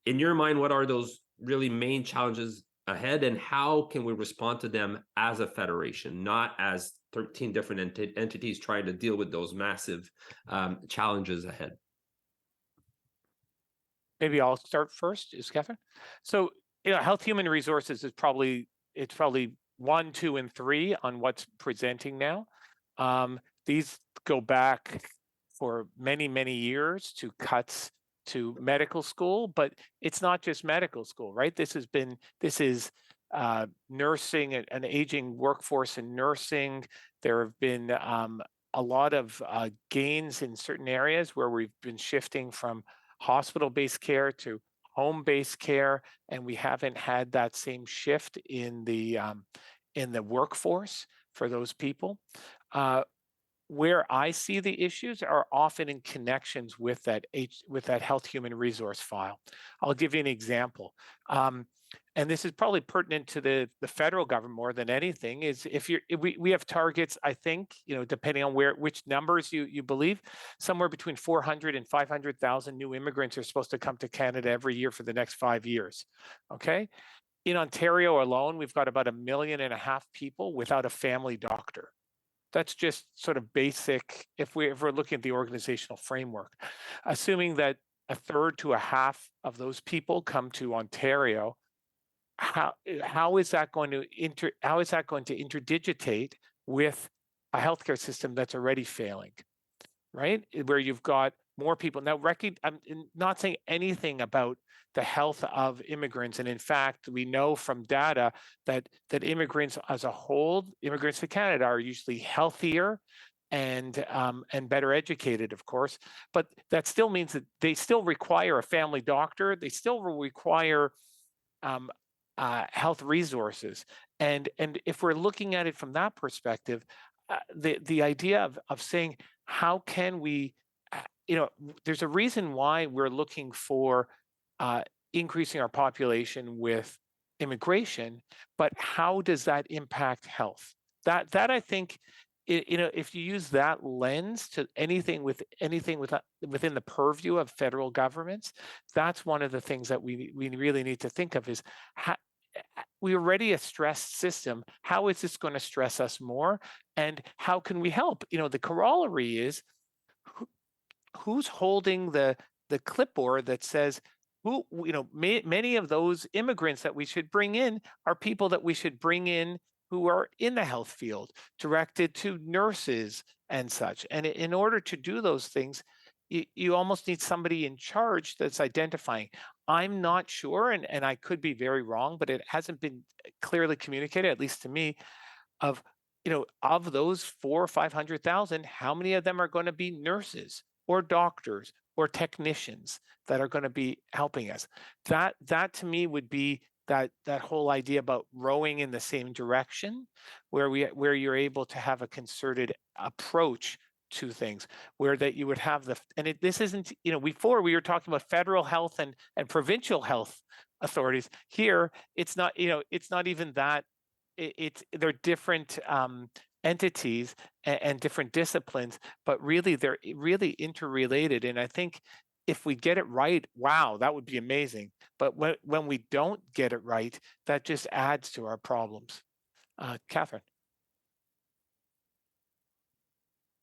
in your mind, what are those really main challenges ahead, and how can we respond to them as a federation, not as 13 different entities trying to deal with those massive challenges ahead? Maybe I'll start first, is Catherine. So, health human resources is probably 1, 2, and 3 on what's presenting now. These go back for many, many years to cuts to medical school, but it's not just medical school, right? This is nursing, an aging workforce in nursing. There have been a lot of gains in certain areas where we've been shifting from hospital-based care to home-based care, and we haven't had that same shift in the workforce for those people. Where I see the issues are often in connections with that health human resource file. I'll give you an example. And this is probably pertinent to the federal government more than anything, is if we have targets, I think, depending on which numbers you believe, somewhere between 400 and 500,000 new immigrants are supposed to come to Canada every year for the next 5 years. Okay. In Ontario alone, we've got about 1.5 million people without a family doctor. That's just sort of basic if we're looking at the organizational framework. Assuming that 1/3 to 1/2 of those people come to Ontario, how is that going to interdigitate with a healthcare system that's already failing, right? Where you've got more people now. I'm not saying anything about the health of immigrants, and in fact, we know from data that immigrants as a whole, immigrants to Canada, are usually healthier and better educated, of course. But that still means that they still require a family doctor. They still require health resources, and if we're looking at it from that perspective, the idea of saying how can we, there's a reason why we're looking for increasing our population with immigration, but how does that impact health? That I think, if you use that lens to anything within the purview of federal governments, that's one of the things that we really need to think of is we're already a stressed system. How is this going to stress us more? And how can we help? The corollary is who's holding the clipboard that says, many of those immigrants that we should bring in are people that we should bring in who are in the health field, directed to nurses and such. And in order to do those things, you almost need somebody in charge that's identifying. I'm not sure, and I could be very wrong, but it hasn't been clearly communicated, at least to me, of those 400,000 or 500,000, how many of them are going to be nurses or doctors or technicians that are going to be helping us? That to me would be that whole idea about rowing in the same direction, where you're able to have a concerted approach to things, where that you would have this isn't, before we were talking about federal health and provincial health authorities. Here, it's not, it's not even that. They're different entities and different disciplines, but really they're really interrelated. And I think if we get it right, wow, that would be amazing. But when we don't get it right, that just adds to our problems. Catherine.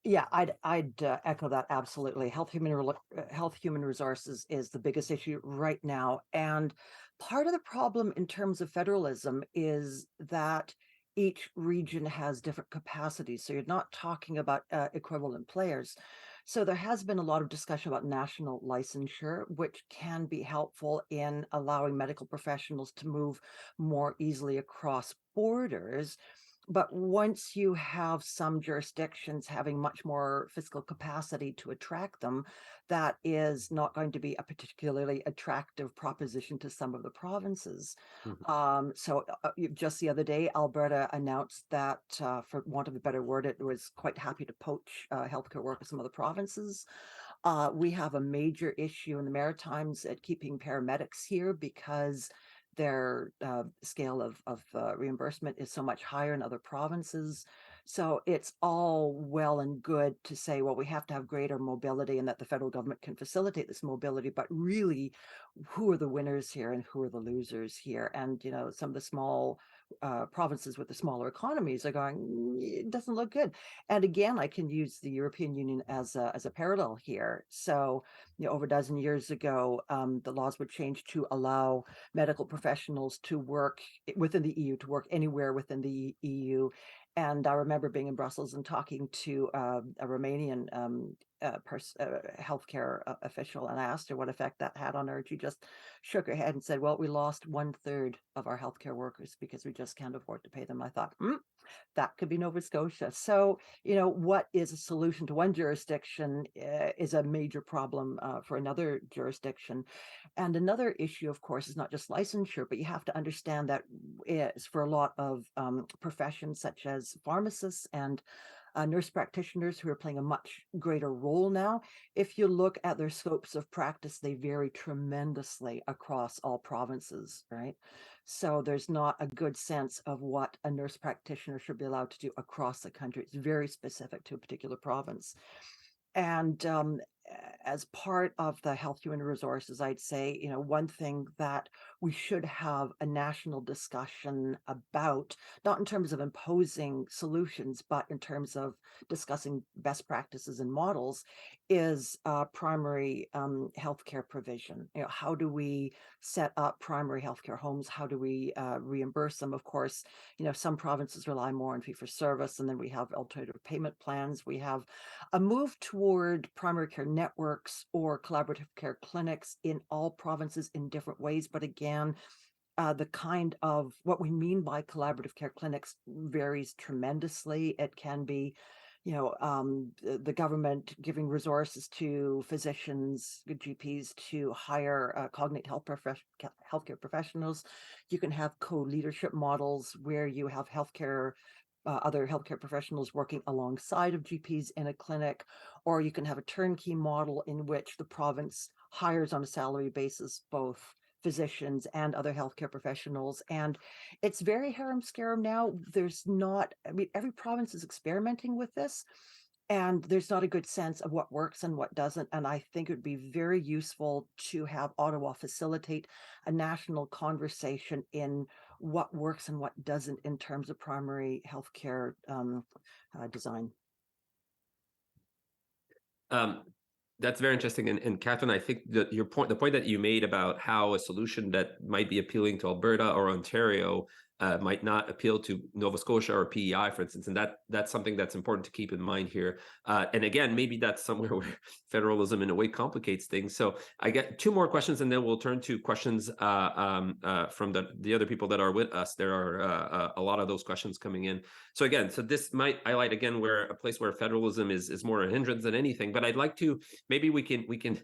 Yeah, I'd echo that absolutely. Health human resources is the biggest issue right now, and part of the problem in terms of federalism is that each region has different capacities. So you're not talking about equivalent players. So there has been a lot of discussion about national licensure, which can be helpful in allowing medical professionals to move more easily across borders. But once you have some jurisdictions having much more fiscal capacity to attract them, that is not going to be a particularly attractive proposition to some of the provinces. Just the other day, Alberta announced that, for want of a better word, it was quite happy to poach healthcare workers from other provinces. We have a major issue in the Maritimes at keeping paramedics here because their scale of reimbursement is so much higher in other provinces. So it's all well and good to say, well, we have to have greater mobility and that the federal government can facilitate this mobility, but really, who are the winners here and who are the losers here? And, you know, some of the small provinces with the smaller economies are going, it doesn't look good. And again, I can use the European Union as a parallel here. So, you know, over a dozen years ago, the laws were changed to allow medical professionals to work within the EU, to work anywhere within the EU. And I remember being in Brussels and talking to a Romanian healthcare official, and I asked her what effect that had on her. And she just shook her head and said, well, we lost 1/3 of our healthcare workers because we just can't afford to pay them. I thought, that could be Nova Scotia. So, you know, what is a solution to one jurisdiction is a major problem for another jurisdiction. And another issue, of course, is not just licensure, but you have to understand that is for a lot of professions such as pharmacists and nurse practitioners who are playing a much greater role now. If you look at their scopes of practice, they vary tremendously across all provinces, right? So there's not a good sense of what a nurse practitioner should be allowed to do across the country. It's very specific to a particular province. And as part of the health human resources, I'd say, you know, one thing that we should have a national discussion about, not in terms of imposing solutions, but in terms of discussing best practices and models, is primary healthcare provision. You know, how do we set up primary healthcare homes? How do we reimburse them? Of course, you know, some provinces rely more on fee for service, and then we have alternative payment plans. We have a move toward primary care networks or collaborative care clinics in all provinces in different ways. But again, the kind of what we mean by collaborative care clinics varies tremendously. It can be, you know, the government giving resources to physicians, GPs to hire cognate healthcare professionals. You can have co-leadership models where you have other healthcare professionals working alongside of GPs in a clinic, or you can have a turnkey model in which the province hires on a salary basis both physicians and other healthcare professionals. And it's very harem-scarum now. There's not, I mean, every province is experimenting with this, and there's not a good sense of what works and what doesn't. And I think it would be very useful to have Ottawa facilitate a national conversation in what works and what doesn't in terms of primary healthcare design. That's very interesting. And Catherine, I think that the point that you made about how a solution that might be appealing to Alberta or Ontario might not appeal to Nova Scotia or PEI, for instance, and that's something that's important to keep in mind here. And again, maybe that's somewhere where federalism in a way complicates things. So I get two more questions, and then we'll turn to questions from the other people that are with us. There are a lot of those questions coming in. So again, this might highlight again where a place where federalism is more a hindrance than anything. But I'd like to, maybe we can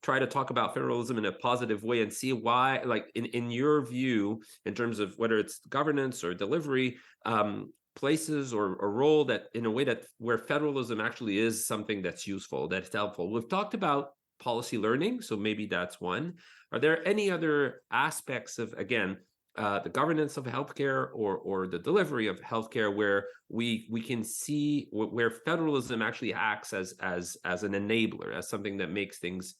try to talk about federalism in a positive way and see why, like in your view, in terms of whether it's governance or delivery, places or role that in a way that where federalism actually is something that's useful, that's helpful. We've talked about policy learning, so maybe that's one. Are there any other aspects of, again, the governance of healthcare or the delivery of healthcare where we can see where federalism actually acts as an enabler, as something that makes things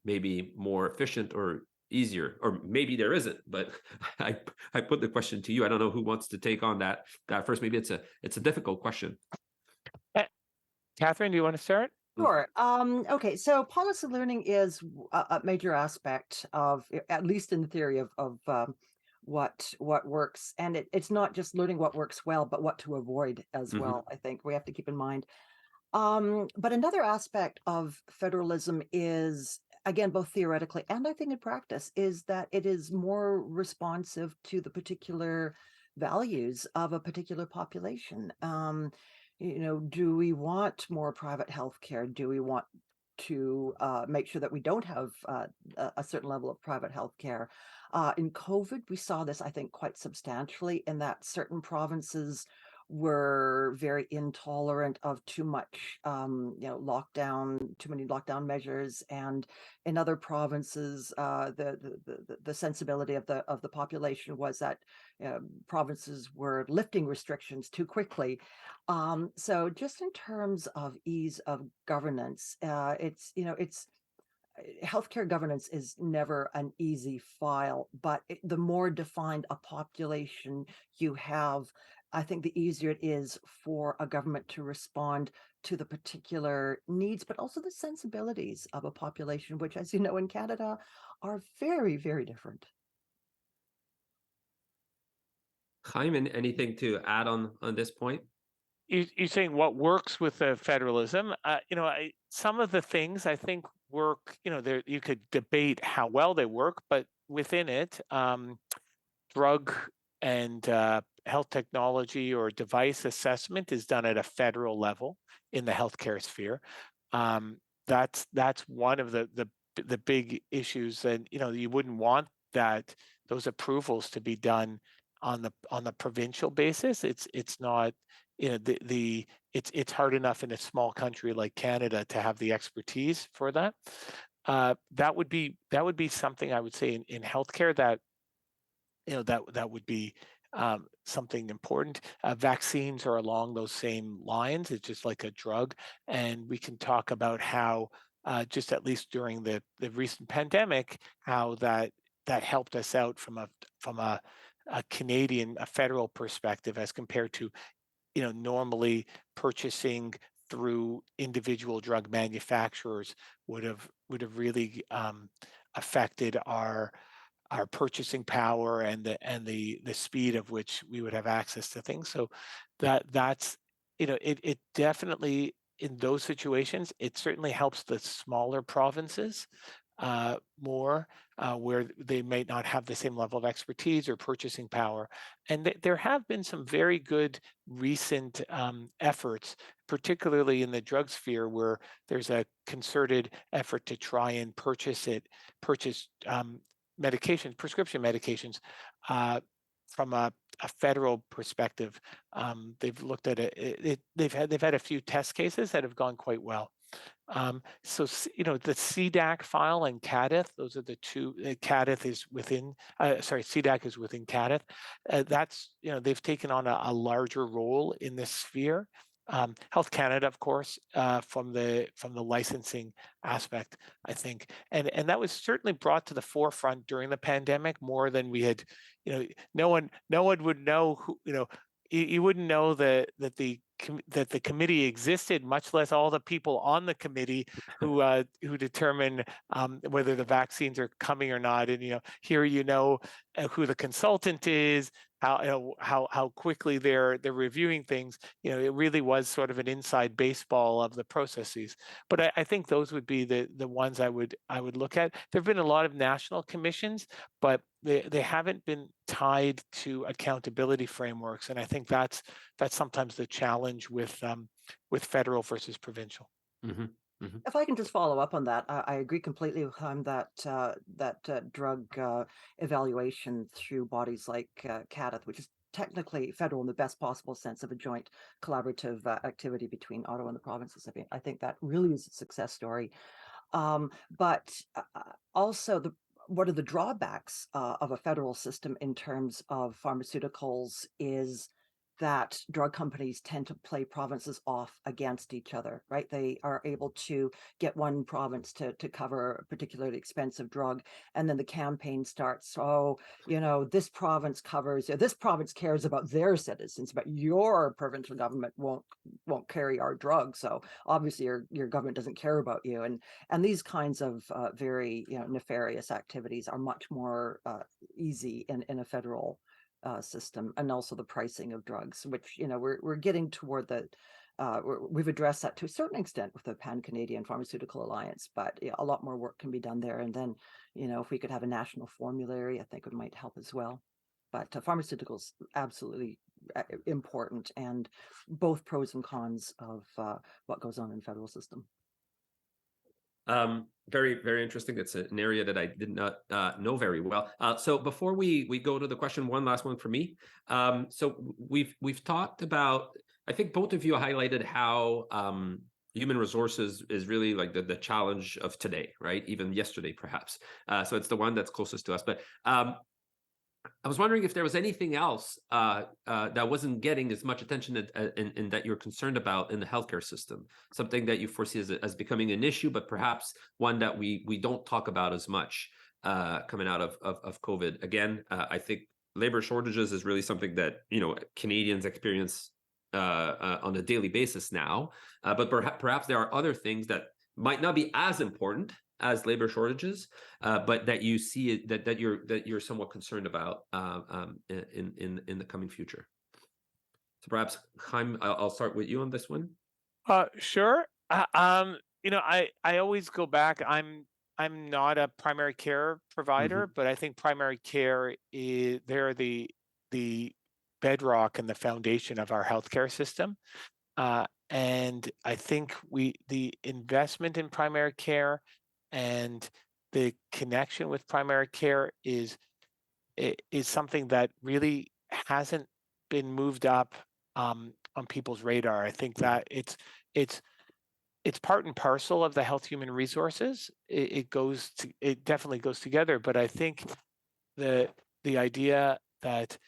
maybe more efficient or easier, or maybe there isn't, but I put the question to you. I don't know who wants to take on that first. Maybe it's a difficult question. Catherine, do you want to start? Sure. Okay, so policy learning is a major aspect of, at least in the theory of what works. And it's not just learning what works well, but what to avoid as well. I think we have to keep in mind. But another aspect of federalism is, again, both theoretically and I think in practice, is that it is more responsive to the particular values of a particular population. Do we want more private healthcare? Do we want to make sure that we don't have a certain level of private healthcare? In COVID, we saw this, I think, quite substantially in that certain provinces were very intolerant of too much, lockdown, too many lockdown measures, and in other provinces, the sensibility of the population was that provinces were lifting restrictions too quickly. So just in terms of ease of governance, it's healthcare governance is never an easy file, but the more defined a population you have, I think the easier it is for a government to respond to the particular needs, but also the sensibilities of a population, which, as you know, in Canada are very, very different. Hyman, anything to add on this point? You're saying what works with the federalism? Some of the things I think work. There you could debate how well they work, but within it, drug and health technology or device assessment is done at a federal level in the healthcare sphere. That's one of the big issues, and you wouldn't want those approvals to be done on the provincial basis. It's not it's hard enough in a small country like Canada to have the expertise for that. That would be something I would say in healthcare that that would be something important. Vaccines are along those same lines. It's just like a drug, and we can talk about how just at least during the recent pandemic, how that helped us out from a Canadian, a federal perspective as compared to normally purchasing through individual drug manufacturers would have really affected our purchasing power and the speed of which we would have access to things. So that's it definitely, in those situations, it certainly helps the smaller provinces more, where they may not have the same level of expertise or purchasing power. And there have been some very good recent efforts, particularly in the drug sphere, where there's a concerted effort to try and purchase prescription medications from a federal perspective. They've looked at it. They've had a few test cases that have gone quite well. So the CDAC file and CADIF, those are the two. CADIF is within. CDAC is within CADIF. That's they've taken on a larger role in this sphere. Health Canada, of course, from the licensing aspect, I think, and that was certainly brought to the forefront during the pandemic more than we had. No one would know who. You wouldn't know that the committee existed, much less all the people on the committee who determine whether the vaccines are coming or not. And here who the consultant is, how quickly they're reviewing things. It really was sort of an inside baseball of the processes. But I think those would be the ones I would look at. There have been a lot of national commissions, but they haven't been tied to accountability frameworks, and I think that's sometimes the challenge with federal versus provincial. Mm-hmm. Mm-hmm. If I can just follow up on that, I agree completely with him that drug evaluation through bodies like CADIF, which is technically federal in the best possible sense of a joint collaborative activity between Ottawa and the provinces. I think that really is a success story. But also, what are the drawbacks of a federal system in terms of pharmaceuticals is that drug companies tend to play provinces off against each other, right? They are able to get one province to cover a particularly expensive drug, and then the campaign starts. So, this province cares about their citizens, but your provincial government won't carry our drug. So obviously your government doesn't care about you. And these kinds of very nefarious activities are much more easy in a federal system, and also the pricing of drugs, which we're getting toward we've addressed that to a certain extent with the Pan-Canadian Pharmaceutical Alliance, but a lot more work can be done there. And then if we could have a national formulary, I think it might help as well. But pharmaceuticals, absolutely important, and both pros and cons of what goes on in the federal system. Very, very interesting. It's an area that I did not know very well. So before we go to the question, one last one for me. So we've talked about, I think both of you highlighted how human resources is really like the challenge of today, right? Even yesterday, perhaps. So it's the one that's closest to us. But I was wondering if there was anything else that wasn't getting as much attention and that you're concerned about in the healthcare system, something that you foresee as becoming an issue, but perhaps one that we don't talk about as much coming out of COVID. Again, I think labor shortages is really something that Canadians experience on a daily basis now, but perhaps there are other things that might not be as important as labor shortages, but that you see it, that you're somewhat concerned about in the coming future. So perhaps Chaim, I'll start with you on this one. Sure. I always go back. I'm not a primary care provider, but I think primary care they're the bedrock and the foundation of our healthcare system. And I think the investment in primary care and the connection with primary care is something that really hasn't been moved up on people's radar. I think that it's part and parcel of the health human resources. It definitely goes together. But I think the idea that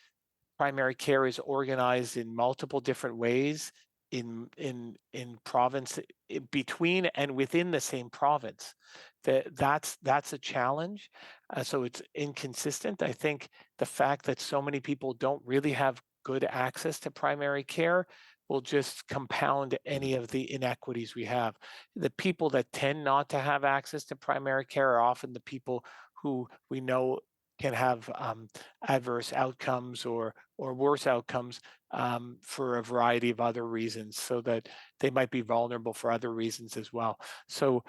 primary care is organized in multiple different ways in province, between and within the same province, that's a challenge. So it's inconsistent. I think the fact that so many people don't really have good access to primary care will just compound any of the inequities we have. The people that tend not to have access to primary care are often the people who we know can have adverse outcomes or worse outcomes for a variety of other reasons, so that they might be vulnerable for other reasons as well. So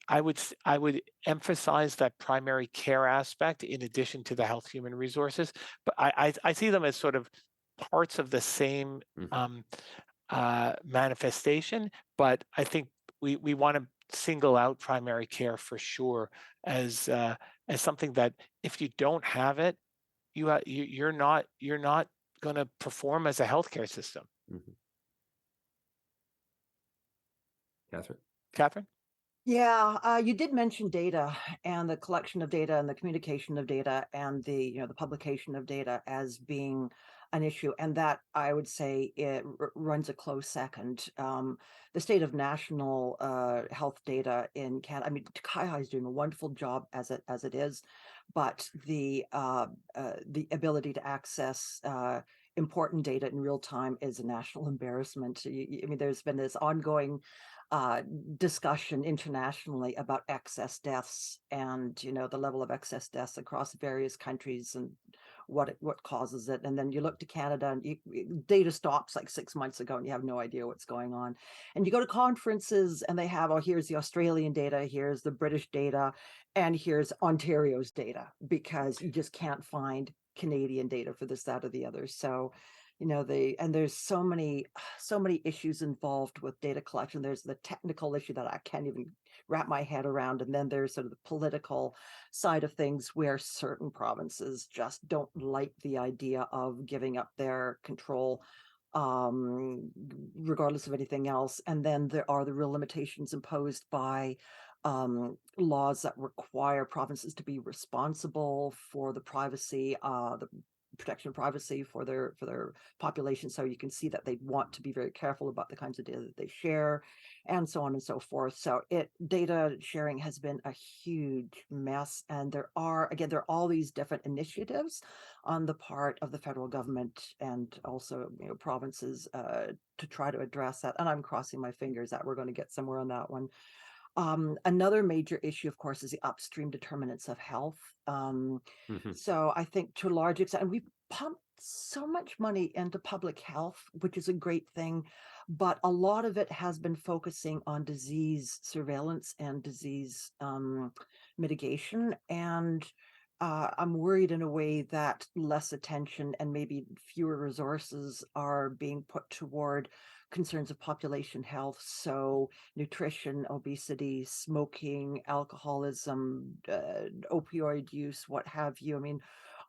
I would emphasize that primary care aspect in addition to the health human resources, but I see them as sort of parts of the same manifestation. But I think we want to single out primary care for sure as something that if you don't have it, you're not going to perform as a healthcare system. Catherine? Yeah, you did mention data and the collection of data and the communication of data and the publication of data as being an issue, and that I would say it runs a close second. The state of national health data in Canada, I mean, CIHI is doing a wonderful job as it is, but the ability to access important data in real time is a national embarrassment. I mean, there's been this ongoing discussion internationally about excess deaths and the level of excess deaths across various countries and what causes it. And then you look to Canada and data stops like 6 months ago and you have no idea what's going on. And you go to conferences and they have, oh, here's the Australian data, here's the British data, and here's Ontario's data, because you just can't find Canadian data for this, that, or the other. So and there's so many issues involved with data collection. There's the technical issue that I can't even wrap my head around, and then there's sort of the political side of things where certain provinces just don't like the idea of giving up their control regardless of anything else. And then there are the real limitations imposed by laws that require provinces to be responsible for the privacy, the protection of privacy for their population. So you can see that they want to be very careful about the kinds of data that they share, and so on and so forth. So data sharing has been a huge mess, and there are all these different initiatives on the part of the federal government and also provinces to try to address that. And I'm crossing my fingers that we're going to get somewhere on that one. Another major issue, of course, is the upstream determinants of health. So I think to a large extent, and we pump so much money into public health, which is a great thing, but a lot of it has been focusing on disease surveillance and disease mitigation. And I'm worried in a way that less attention and maybe fewer resources are being put toward concerns of population health. So nutrition, obesity, smoking, alcoholism, opioid use, what have you. I mean,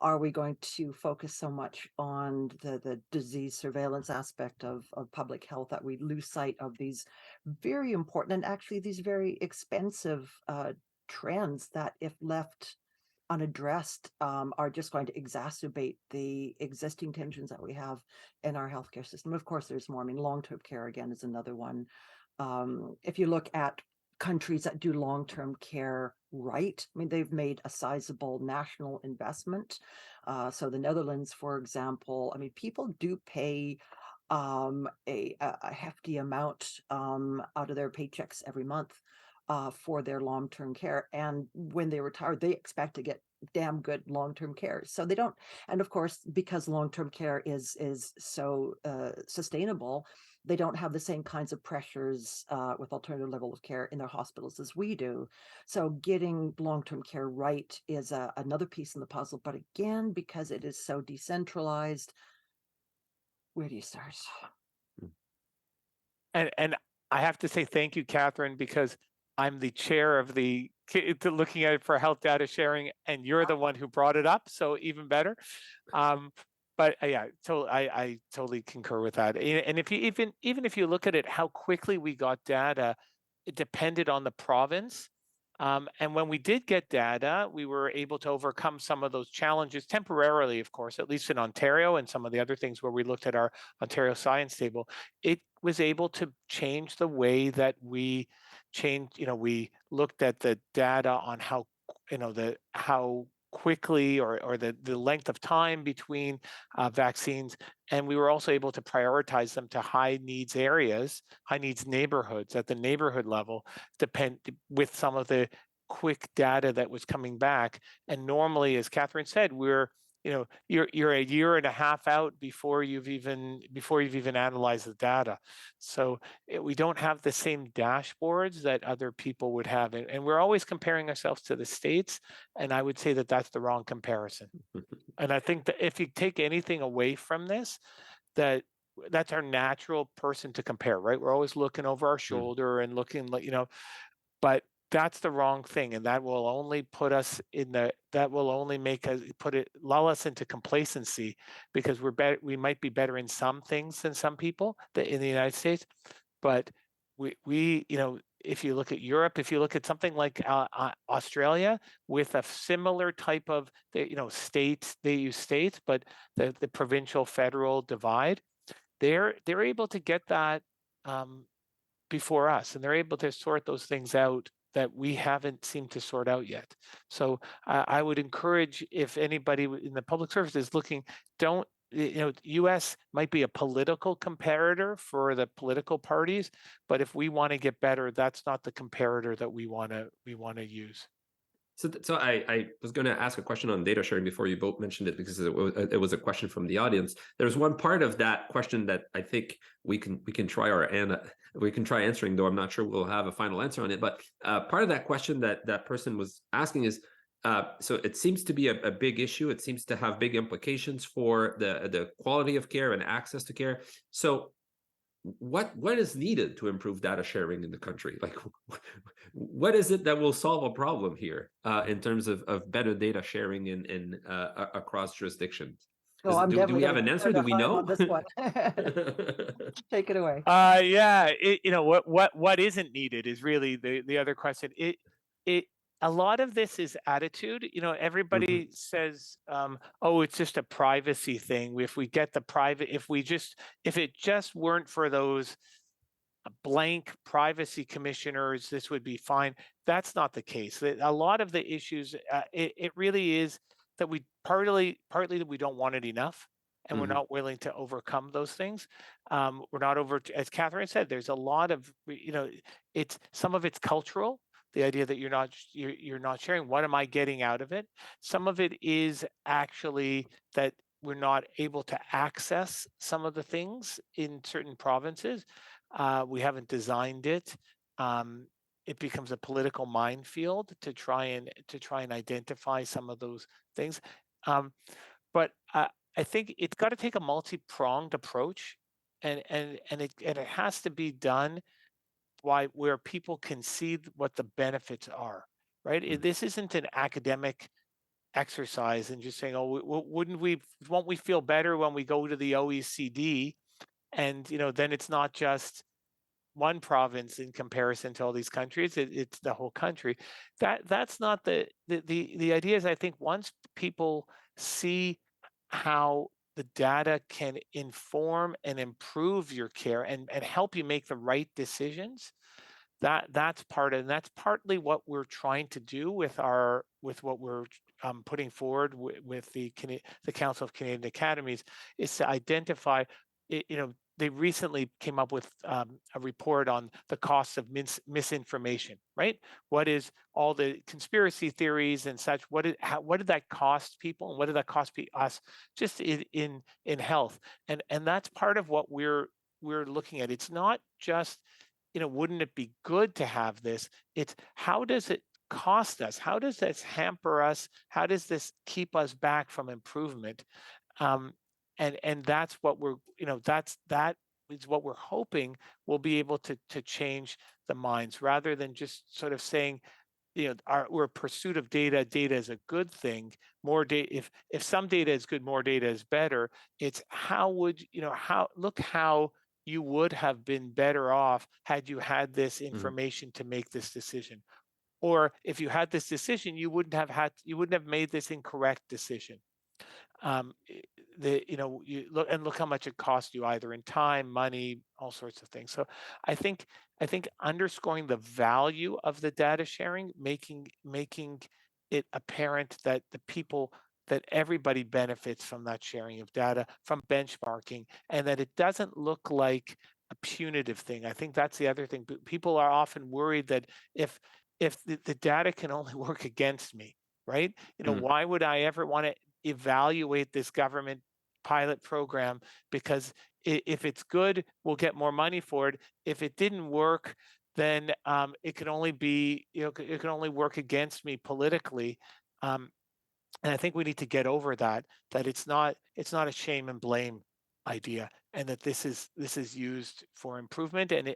are we going to focus so much on the disease surveillance aspect of public health that we lose sight of these very important and actually these very expensive trends that, if left unaddressed, are just going to exacerbate the existing tensions that we have in our healthcare system. Of course, there's more. I mean, long-term care again is another one. If you look at countries that do long-term care right, I mean, they've made a sizable national investment. So the Netherlands, for example, I mean, people do pay a hefty amount out of their paychecks every month for their long-term care, and when they retire they expect to get damn good long-term care. So they don't, and of course, because long-term care is so sustainable, they don't have the same kinds of pressures with alternative level of care in their hospitals as we do. So getting long-term care right is another piece in the puzzle, but again, because it is so decentralized, where do you start? And I have to say thank you, Catherine, because I'm the chair of the looking at it for health data sharing, and you're the one who brought it up, so even better. But yeah, so I totally concur with that. And if you even if you look at it, how quickly we got data, it depended on the province. And when we did get data, we were able to overcome some of those challenges temporarily, of course, at least in Ontario and some of the other things where we looked at our Ontario Science Table. It was able to change the way that we changed, we looked at the data on how, how quickly or the length of time between vaccines. And we were also able to prioritize them to high needs areas, high needs neighborhoods at the neighborhood level, with some of the quick data that was coming back. And normally, as Catherine said, you're a year and a half out before you've even analyzed the data. So we don't have the same dashboards that other people would have, and we're always comparing ourselves to the states. And I would say that that's the wrong comparison. And I think that if you take anything away from this, that's our natural person to compare, right? We're always looking over our shoulder and looking like, but that's the wrong thing. And that will only put us that will only make us lull us into complacency, because we might be better in some things than some people in the United States. But we if you look at Europe, if you look at something like Australia, with a similar type of, states, they use states, but the provincial federal divide, they're able to get that before us, and they're able to sort those things out that we haven't seemed to sort out yet. So I would encourage, if anybody in the public service is looking, don't, US might be a political comparator for the political parties, but if we want to get better, that's not the comparator that we want to use. So I was going to ask a question on data sharing before you both mentioned it, because it was a question from the audience. There's one part of that question that I think we can try answering, though I'm not sure we'll have a final answer on it. But part of that question that person was asking is, so it seems to be a big issue. It seems to have big implications for the quality of care and access to care. So what is needed to improve data sharing in the country? Like, what is it that will solve a problem here in terms of better data sharing in across jurisdictions? Oh, Do we have an answer? Do we know? On this one. Take it away. Yeah, what isn't needed is really the other question. A lot of this is attitude. Everybody says, oh, it's just a privacy thing. If it just weren't for those blank privacy commissioners, this would be fine. That's not the case. A lot of the issues, it really is that partly that we don't want it enough, and we're not willing to overcome those things. We're not as Catherine said, there's a lot of, some of it's cultural. The idea that you're not sharing. What am I getting out of it? Some of it is actually that we're not able to access some of the things in certain provinces. We haven't designed it. it becomes a political minefield to try and identify some of those things. But I think it's got to take a multi-pronged approach, and it has to be done where people can see what the benefits are, right? This isn't an academic exercise and just saying, oh, won't we feel better when we go to the OECD? And then it's not just one province in comparison to all these countries, it's the whole country. That's not the idea. Is, I think, once people see how the data can inform and improve your care and help you make the right decisions, that's partly what we're trying to do with what we're putting forward with the Council of Canadian Academies, is to identify. They recently came up with a report on the costs of misinformation, right? What is all the conspiracy theories and such? What did that cost people, and what did that cost us just in health? And that's part of what we're looking at. It's not just, wouldn't it be good to have this? It's, how does it cost us? How does this hamper us? How does this keep us back from improvement? And that's what we're, that is what we're hoping will be able to change the minds, rather than just sort of saying, we're a pursuit of data. Data is a good thing. More data, if some data is good, more data is better. It's how you would have been better off had you had this information to make this decision. Or if you had this decision, you wouldn't have made this incorrect decision. You look how much it costs you, either in time, money, all sorts of things. So I think underscoring the value of the data sharing, making it apparent that that everybody benefits from that sharing of data, from benchmarking, and that it doesn't look like a punitive thing. I think that's the other thing. People are often worried that if the data can only work against me, right? Why would I ever want to evaluate this government pilot program? Because if it's good, we'll get more money for it. If it didn't work, then it can only be, it can only work against me politically. And I think we need to get over that it's not a shame and blame idea, and that this is used for improvement and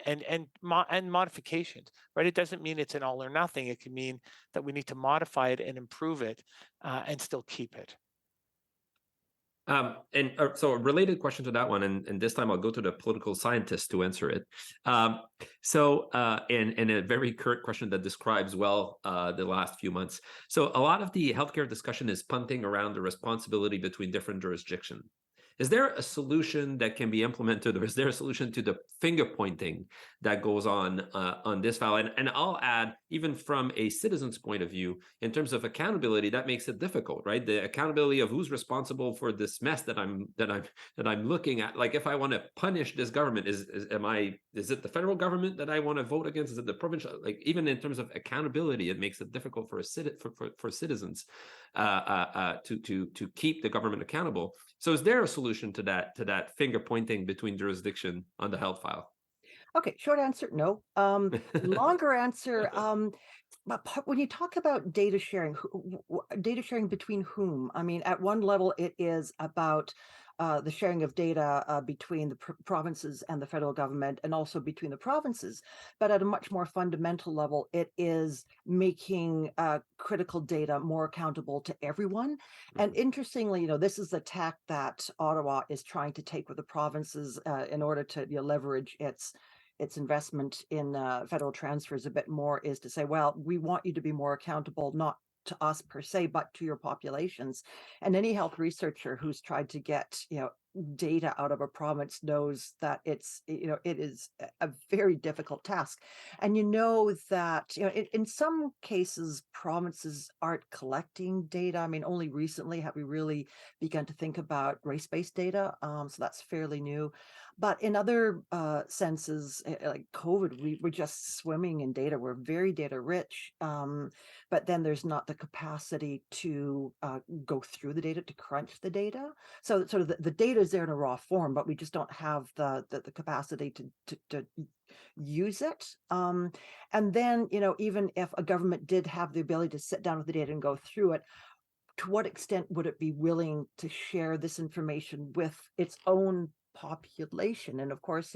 modifications, right? It doesn't mean it's an all or nothing. It can mean that we need to modify it and improve it, and still keep it. So a related question to that one, and this time I'll go to the political scientist to answer it. And a very current question that describes well the last few months. So a lot of the healthcare discussion is punting around the responsibility between different jurisdictions. Is there a solution that can be implemented, or is there a solution to the finger pointing that goes on this file? And I'll add, even from a citizen's point of view, in terms of accountability, that makes it difficult, right? The accountability of who's responsible for this mess that I'm looking at. Like, if I want to punish this government, is it the federal government that I want to vote against? Is it the provincial? Like, even in terms of accountability, it makes it difficult for citizens to keep the government accountable. So is there a solution to that finger pointing between jurisdiction on the health file? Okay, short answer, no. Longer answer, but when you talk about data sharing between whom? I mean, at one level, it is about the sharing of data between the provinces and the federal government, and also between the provinces. But at a much more fundamental level, it is making critical data more accountable to everyone. And interestingly, this is the tack that Ottawa is trying to take with the provinces in order to leverage its investment in federal transfers a bit more, is to say, well, we want you to be more accountable, not to us per se, but to your populations. And any health researcher who's tried to get, data out of a province knows that it is a very difficult task. And that, in some cases, provinces aren't collecting data. I mean, only recently have we really begun to think about race-based data. So that's fairly new. But in other senses, like COVID, we're just swimming in data. We're very data rich, but then there's not the capacity to go through the data, to crunch the data. So sort of the data is there in a raw form, but we just don't have the capacity to use it. And then, even if a government did have the ability to sit down with the data and go through it, to what extent would it be willing to share this information with its own population? And of course,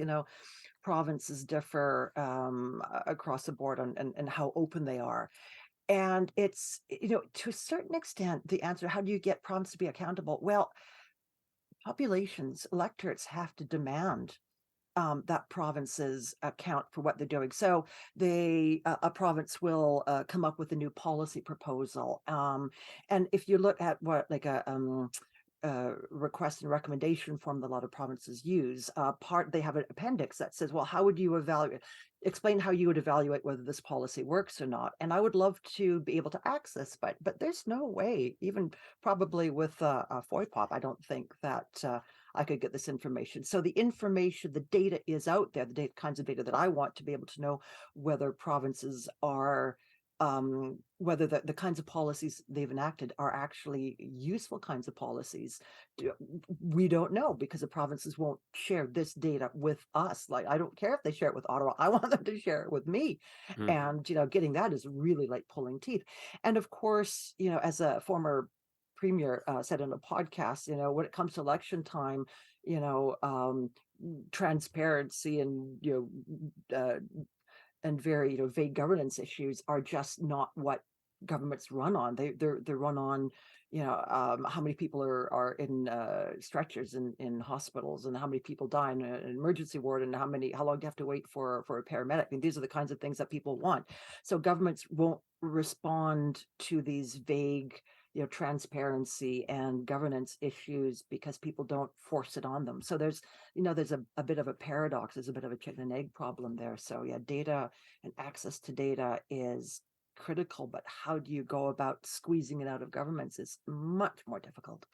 provinces differ across the board on and how open they are. And it's, to a certain extent, the answer, how do you get provinces to be accountable? Well, populations, electorates have to demand that provinces account for what they're doing. So a province will come up with a new policy proposal. And if you look at what like a request and recommendation form that a lot of provinces use, they have an appendix that says, well, how would you explain how you would evaluate whether this policy works or not? And I would love to be able to access, but there's no way, even probably with a FOIPOP, I don't think that I could get this information. So the information, the data is out there, the kinds of data that I want to be able to know whether provinces are, whether the kinds of policies they've enacted are actually useful kinds of policies. We don't know, because the provinces won't share this data with us. Like, I don't care if they share it with Ottawa. I want them to share it with me. And, getting that is really like pulling teeth. And of course, as a former premier said in a podcast, when it comes to election time, transparency and and very vague governance issues are just not what governments run on. They're run on how many people are in stretchers in hospitals, and how many people die in an emergency ward, and how long do you have to wait for a paramedic. I mean, these are the kinds of things that people want. So governments won't respond to these vague transparency and governance issues because people don't force it on them. So there's a bit of a paradox. There's a bit of a chicken and egg problem there. So yeah, data and access to data is critical, but how do you go about squeezing it out of governments is much more difficult.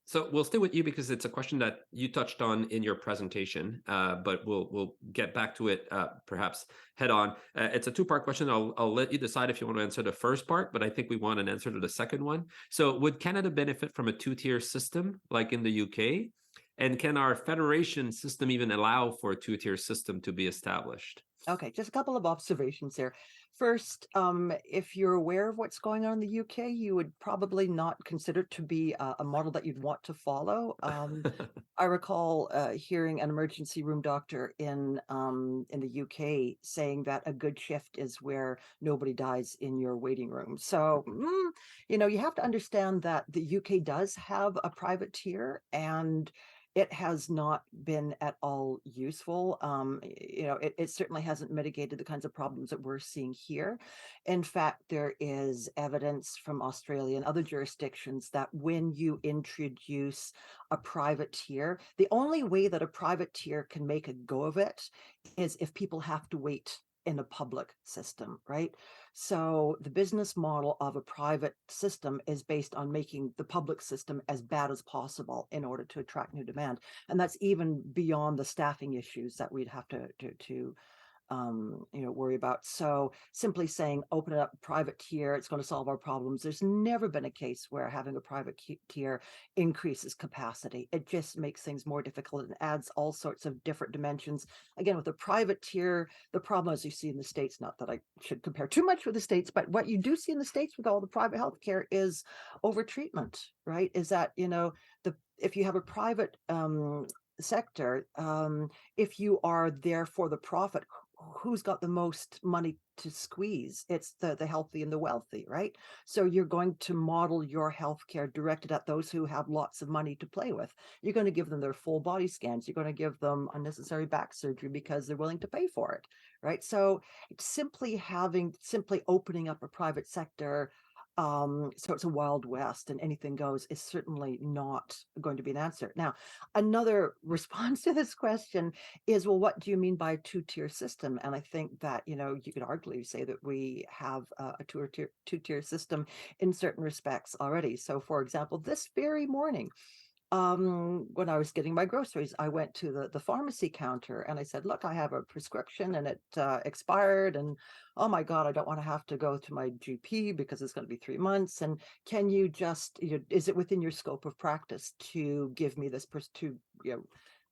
So we'll stay with you because it's a question that you touched on in your presentation, but we'll get back to it perhaps head on. It's a two-part question. I'll let you decide if you want to answer the first part, but I think we want an answer to the second one. So would Canada benefit from a two-tier system like in the UK? And can our federation system even allow for a two-tier system to be established? Okay, just a couple of observations here. First, if you're aware of what's going on in the UK, you would probably not consider it to be a model that you'd want to follow. I recall hearing an emergency room doctor in the UK saying that a good shift is where nobody dies in your waiting room. So, you have to understand that the UK does have a private tier, and it has not been at all useful. It certainly hasn't mitigated the kinds of problems that we're seeing here. In fact, there is evidence from Australia and other jurisdictions that when you introduce a private tier, the only way that a private tier can make a go of it is if people have to wait in a public system, right? So the business model of a private system is based on making the public system as bad as possible in order to attract new demand. And that's even beyond the staffing issues that we'd have to worry about. So simply saying open it up private tier, it's going to solve our problems. There's never been a case where having a private tier increases capacity. It just makes things more difficult and adds all sorts of different dimensions. Again, with a private tier, the problem, as you see in the States, not that I should compare too much with the States, but what you do see in the States with all the private healthcare is overtreatment, right? Is that, if you have a private sector, if you are there for the profit, who's got the most money to squeeze? It's the healthy and the wealthy, right? So you're going to model your healthcare directed at those who have lots of money to play with. You're going to give them their full body scans. You're going to give them unnecessary back surgery because they're willing to pay for it, right? So simply opening up a private sector, so it's a wild west and anything goes, is certainly not going to be an answer. Now, another response to this question is, well, what do you mean by a two-tier system? And I think that, you could arguably say that we have a two-tier system in certain respects already. So for example, this very morning, when I was getting my groceries, I went to the pharmacy counter and I said, look, I have a prescription and it expired. And oh my God, I don't want to have to go to my GP because it's going to be 3 months. And can you just, is it within your scope of practice to give me this,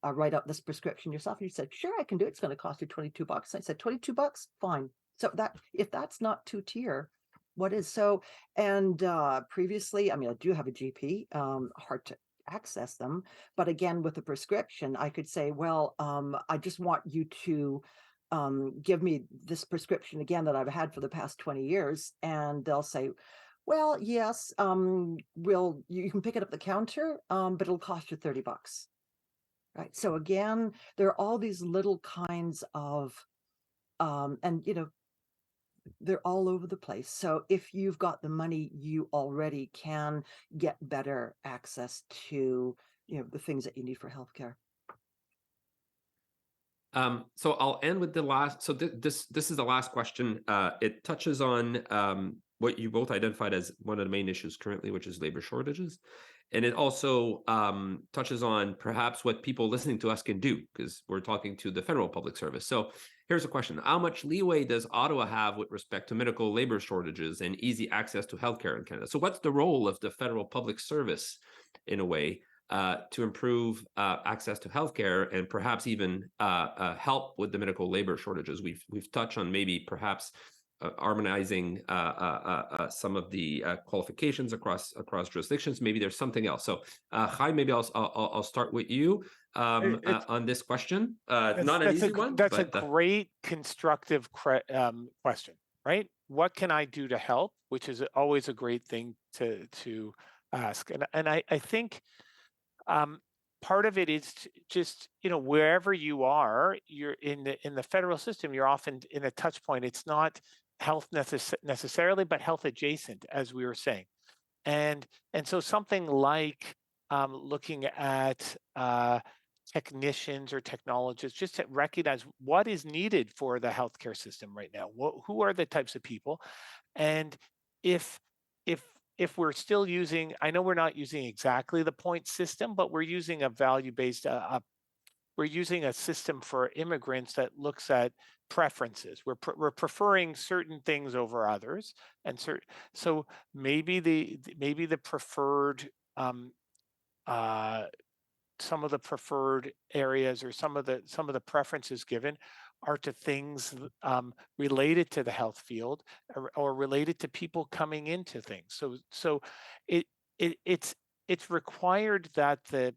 write out this prescription yourself? And you said, sure, I can do it. It's going to cost you $22. I said, $22? Fine. So that, if that's not two-tier, what is? So, and previously, I mean, I do have a GP, hard to access them, but again, with a prescription, I could say, well, I just want you to give me this prescription again that I've had for the past 20 years. And they'll say, well, yes, you can pick it up the counter, but it'll cost you $30. Right. So again, there are all these little kinds of, and they're all over the place. So if you've got the money, you already can get better access to, the things that you need for healthcare. So I'll end with the last. So this is the last question. It touches on what you both identified as one of the main issues currently, which is labor shortages. And it also touches on perhaps what people listening to us can do, because we're talking to the federal public service. So here's a question. How much leeway does Ottawa have with respect to medical labor shortages and easy access to healthcare in Canada? So what's the role of the federal public service in a way to improve access to healthcare and perhaps even help with the medical labor shortages? We've touched on maybe perhaps harmonizing some of the qualifications across jurisdictions. Maybe there's something else. So, Chaim, maybe I'll start with you on this question. Not an easy one. That's a great constructive question, right? What can I do to help? Which is always a great thing to ask, and I think. Part of it is just, wherever you are, you're in the federal system, you're often in a touch point. It's not health necessarily, but health adjacent, as we were saying. And so something like looking at technicians or technologists, just to recognize what is needed for the healthcare system right now. Who are the types of people? And if we're still using, I know we're not using exactly the point system, but we're using a value-based, we're using a system for immigrants that looks at preferences. We're preferring certain things over others, and so maybe the preferred, some of the preferred areas or some of the preferences given are to things related to the health field or related to people coming into things. So it's required that the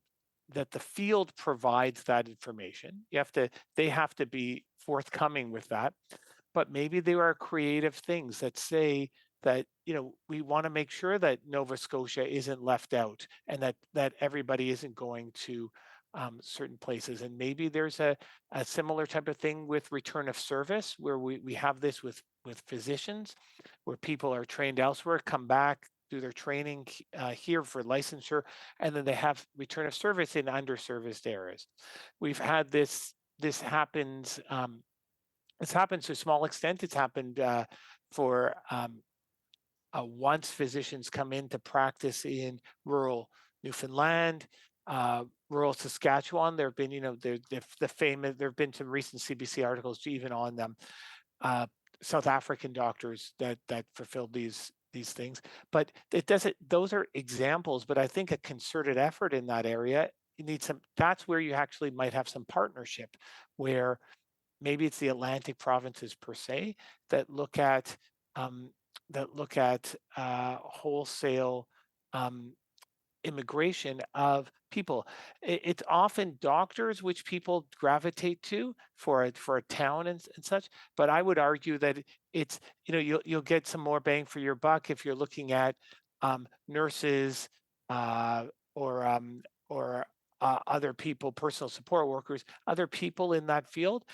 field provides that information. They have to be forthcoming with that. But maybe there are creative things that say that we want to make sure that Nova Scotia isn't left out and that everybody isn't going to certain places. And maybe there's a similar type of thing with return of service, where we have this with physicians, where people are trained elsewhere, come back, do their training here for licensure, and then they have return of service in underserviced areas. We've had this happens. It's happened to a small extent. It's happened for once physicians come in to practice in rural Newfoundland, rural Saskatchewan. There have been, the famous. There have been some recent CBC articles even on them. South African doctors that fulfilled these things, but it doesn't. Those are examples, but I think a concerted effort in that area. You need some. That's where you actually might have some partnership, where maybe it's the Atlantic provinces per se that look at wholesale immigration of people. It's often doctors which people gravitate to for a town and such. But I would argue that it's you'll get some more bang for your buck if you're looking at nurses or other people, personal support workers, other people in that field.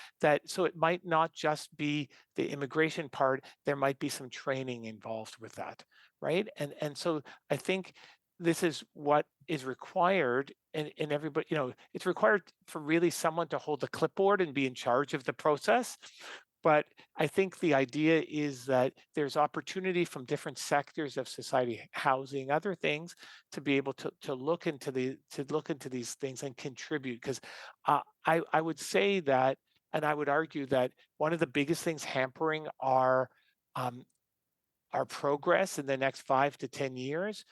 So it might not just be the immigration part. There might be some training involved with that, right? And so I think this is what is required, and everybody, it's required for really someone to hold the clipboard and be in charge of the process. But I think the idea is that there's opportunity from different sectors of society, housing, other things, to be able to look into these things and contribute. Because I would say that, and I would argue that one of the biggest things hampering our progress in the next 5 to 10 years,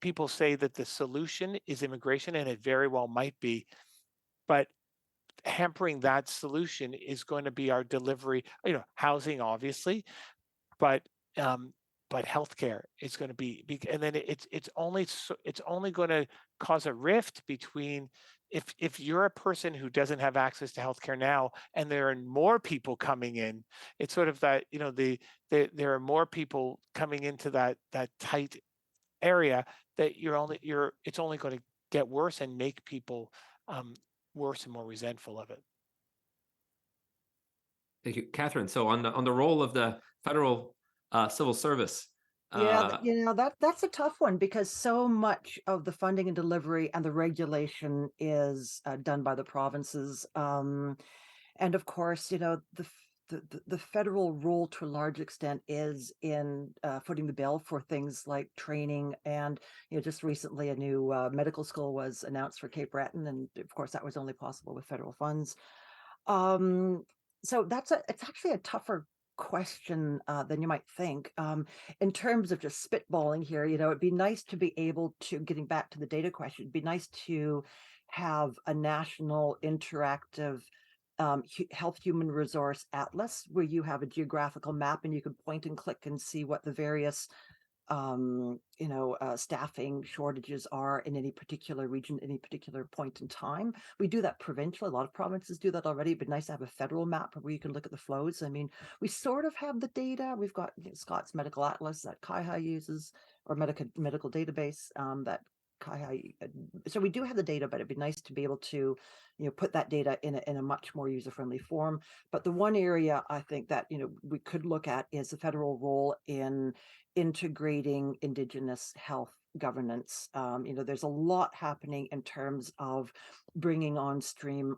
people say that the solution is immigration, and it very well might be, but hampering that solution is going to be our delivery, housing, obviously, but healthcare is going to be, and then it's only going to cause a rift between, if you're a person who doesn't have access to healthcare now, and there are more people coming in, it's sort of that, there are more people coming into that tight area, that it's only going to get worse and make people worse and more resentful of it. Thank you, Catherine. So on the role of the federal civil service. Yeah, that's a tough one, because so much of the funding and delivery and the regulation is done by the provinces, and of course, the federal role to a large extent is in footing the bill for things like training, and just recently a new medical school was announced for Cape Breton, and of course that was only possible with federal funds. So it's actually a tougher question than you might think. In terms of just spitballing here, it'd be nice to be able to, getting back to the data question, it'd be nice to have a national interactive health human resource atlas, where you have a geographical map and you can point and click and see what the various staffing shortages are in any particular region, any particular point in time. We do that provincially. A lot of provinces do that already. It'd be nice to have a federal map where you can look at the flows. I mean, we sort of have the data. We've got Scott's Medical Atlas that CIHI uses, or medical database that CIHI. So we do have the data, but it'd be nice to be able to put that data in a much more user-friendly form. But the one area I think that we could look at is the federal role in integrating Indigenous health governance. There's a lot happening in terms of bringing on stream,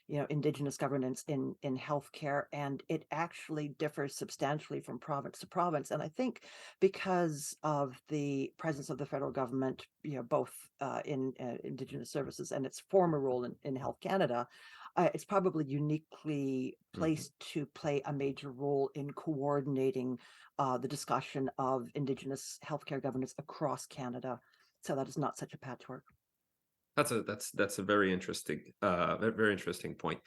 Indigenous governance in healthcare, and it actually differs substantially from province to province. And I think because of the presence of the federal government, both in Indigenous services and its former role in Health Canada, it's probably uniquely placed to play a major role in coordinating the discussion of Indigenous healthcare governance across Canada, so that is not such a patchwork. That's a very interesting point.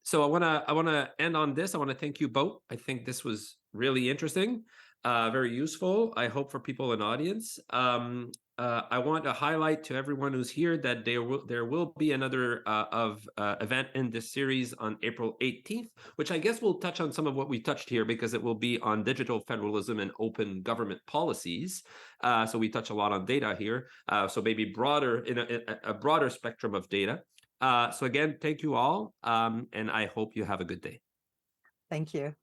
So I wanna end on this. I want to thank you both. I think this was really interesting, very useful, I hope, for people in the audience. I want to highlight to everyone who's here that there will be another event in this series on April 18th, which I guess will touch on some of what we touched here, because it will be on digital federalism and open government policies. So we touch a lot on data here. So maybe broader, in a broader spectrum of data. So again, thank you all, and I hope you have a good day. Thank you.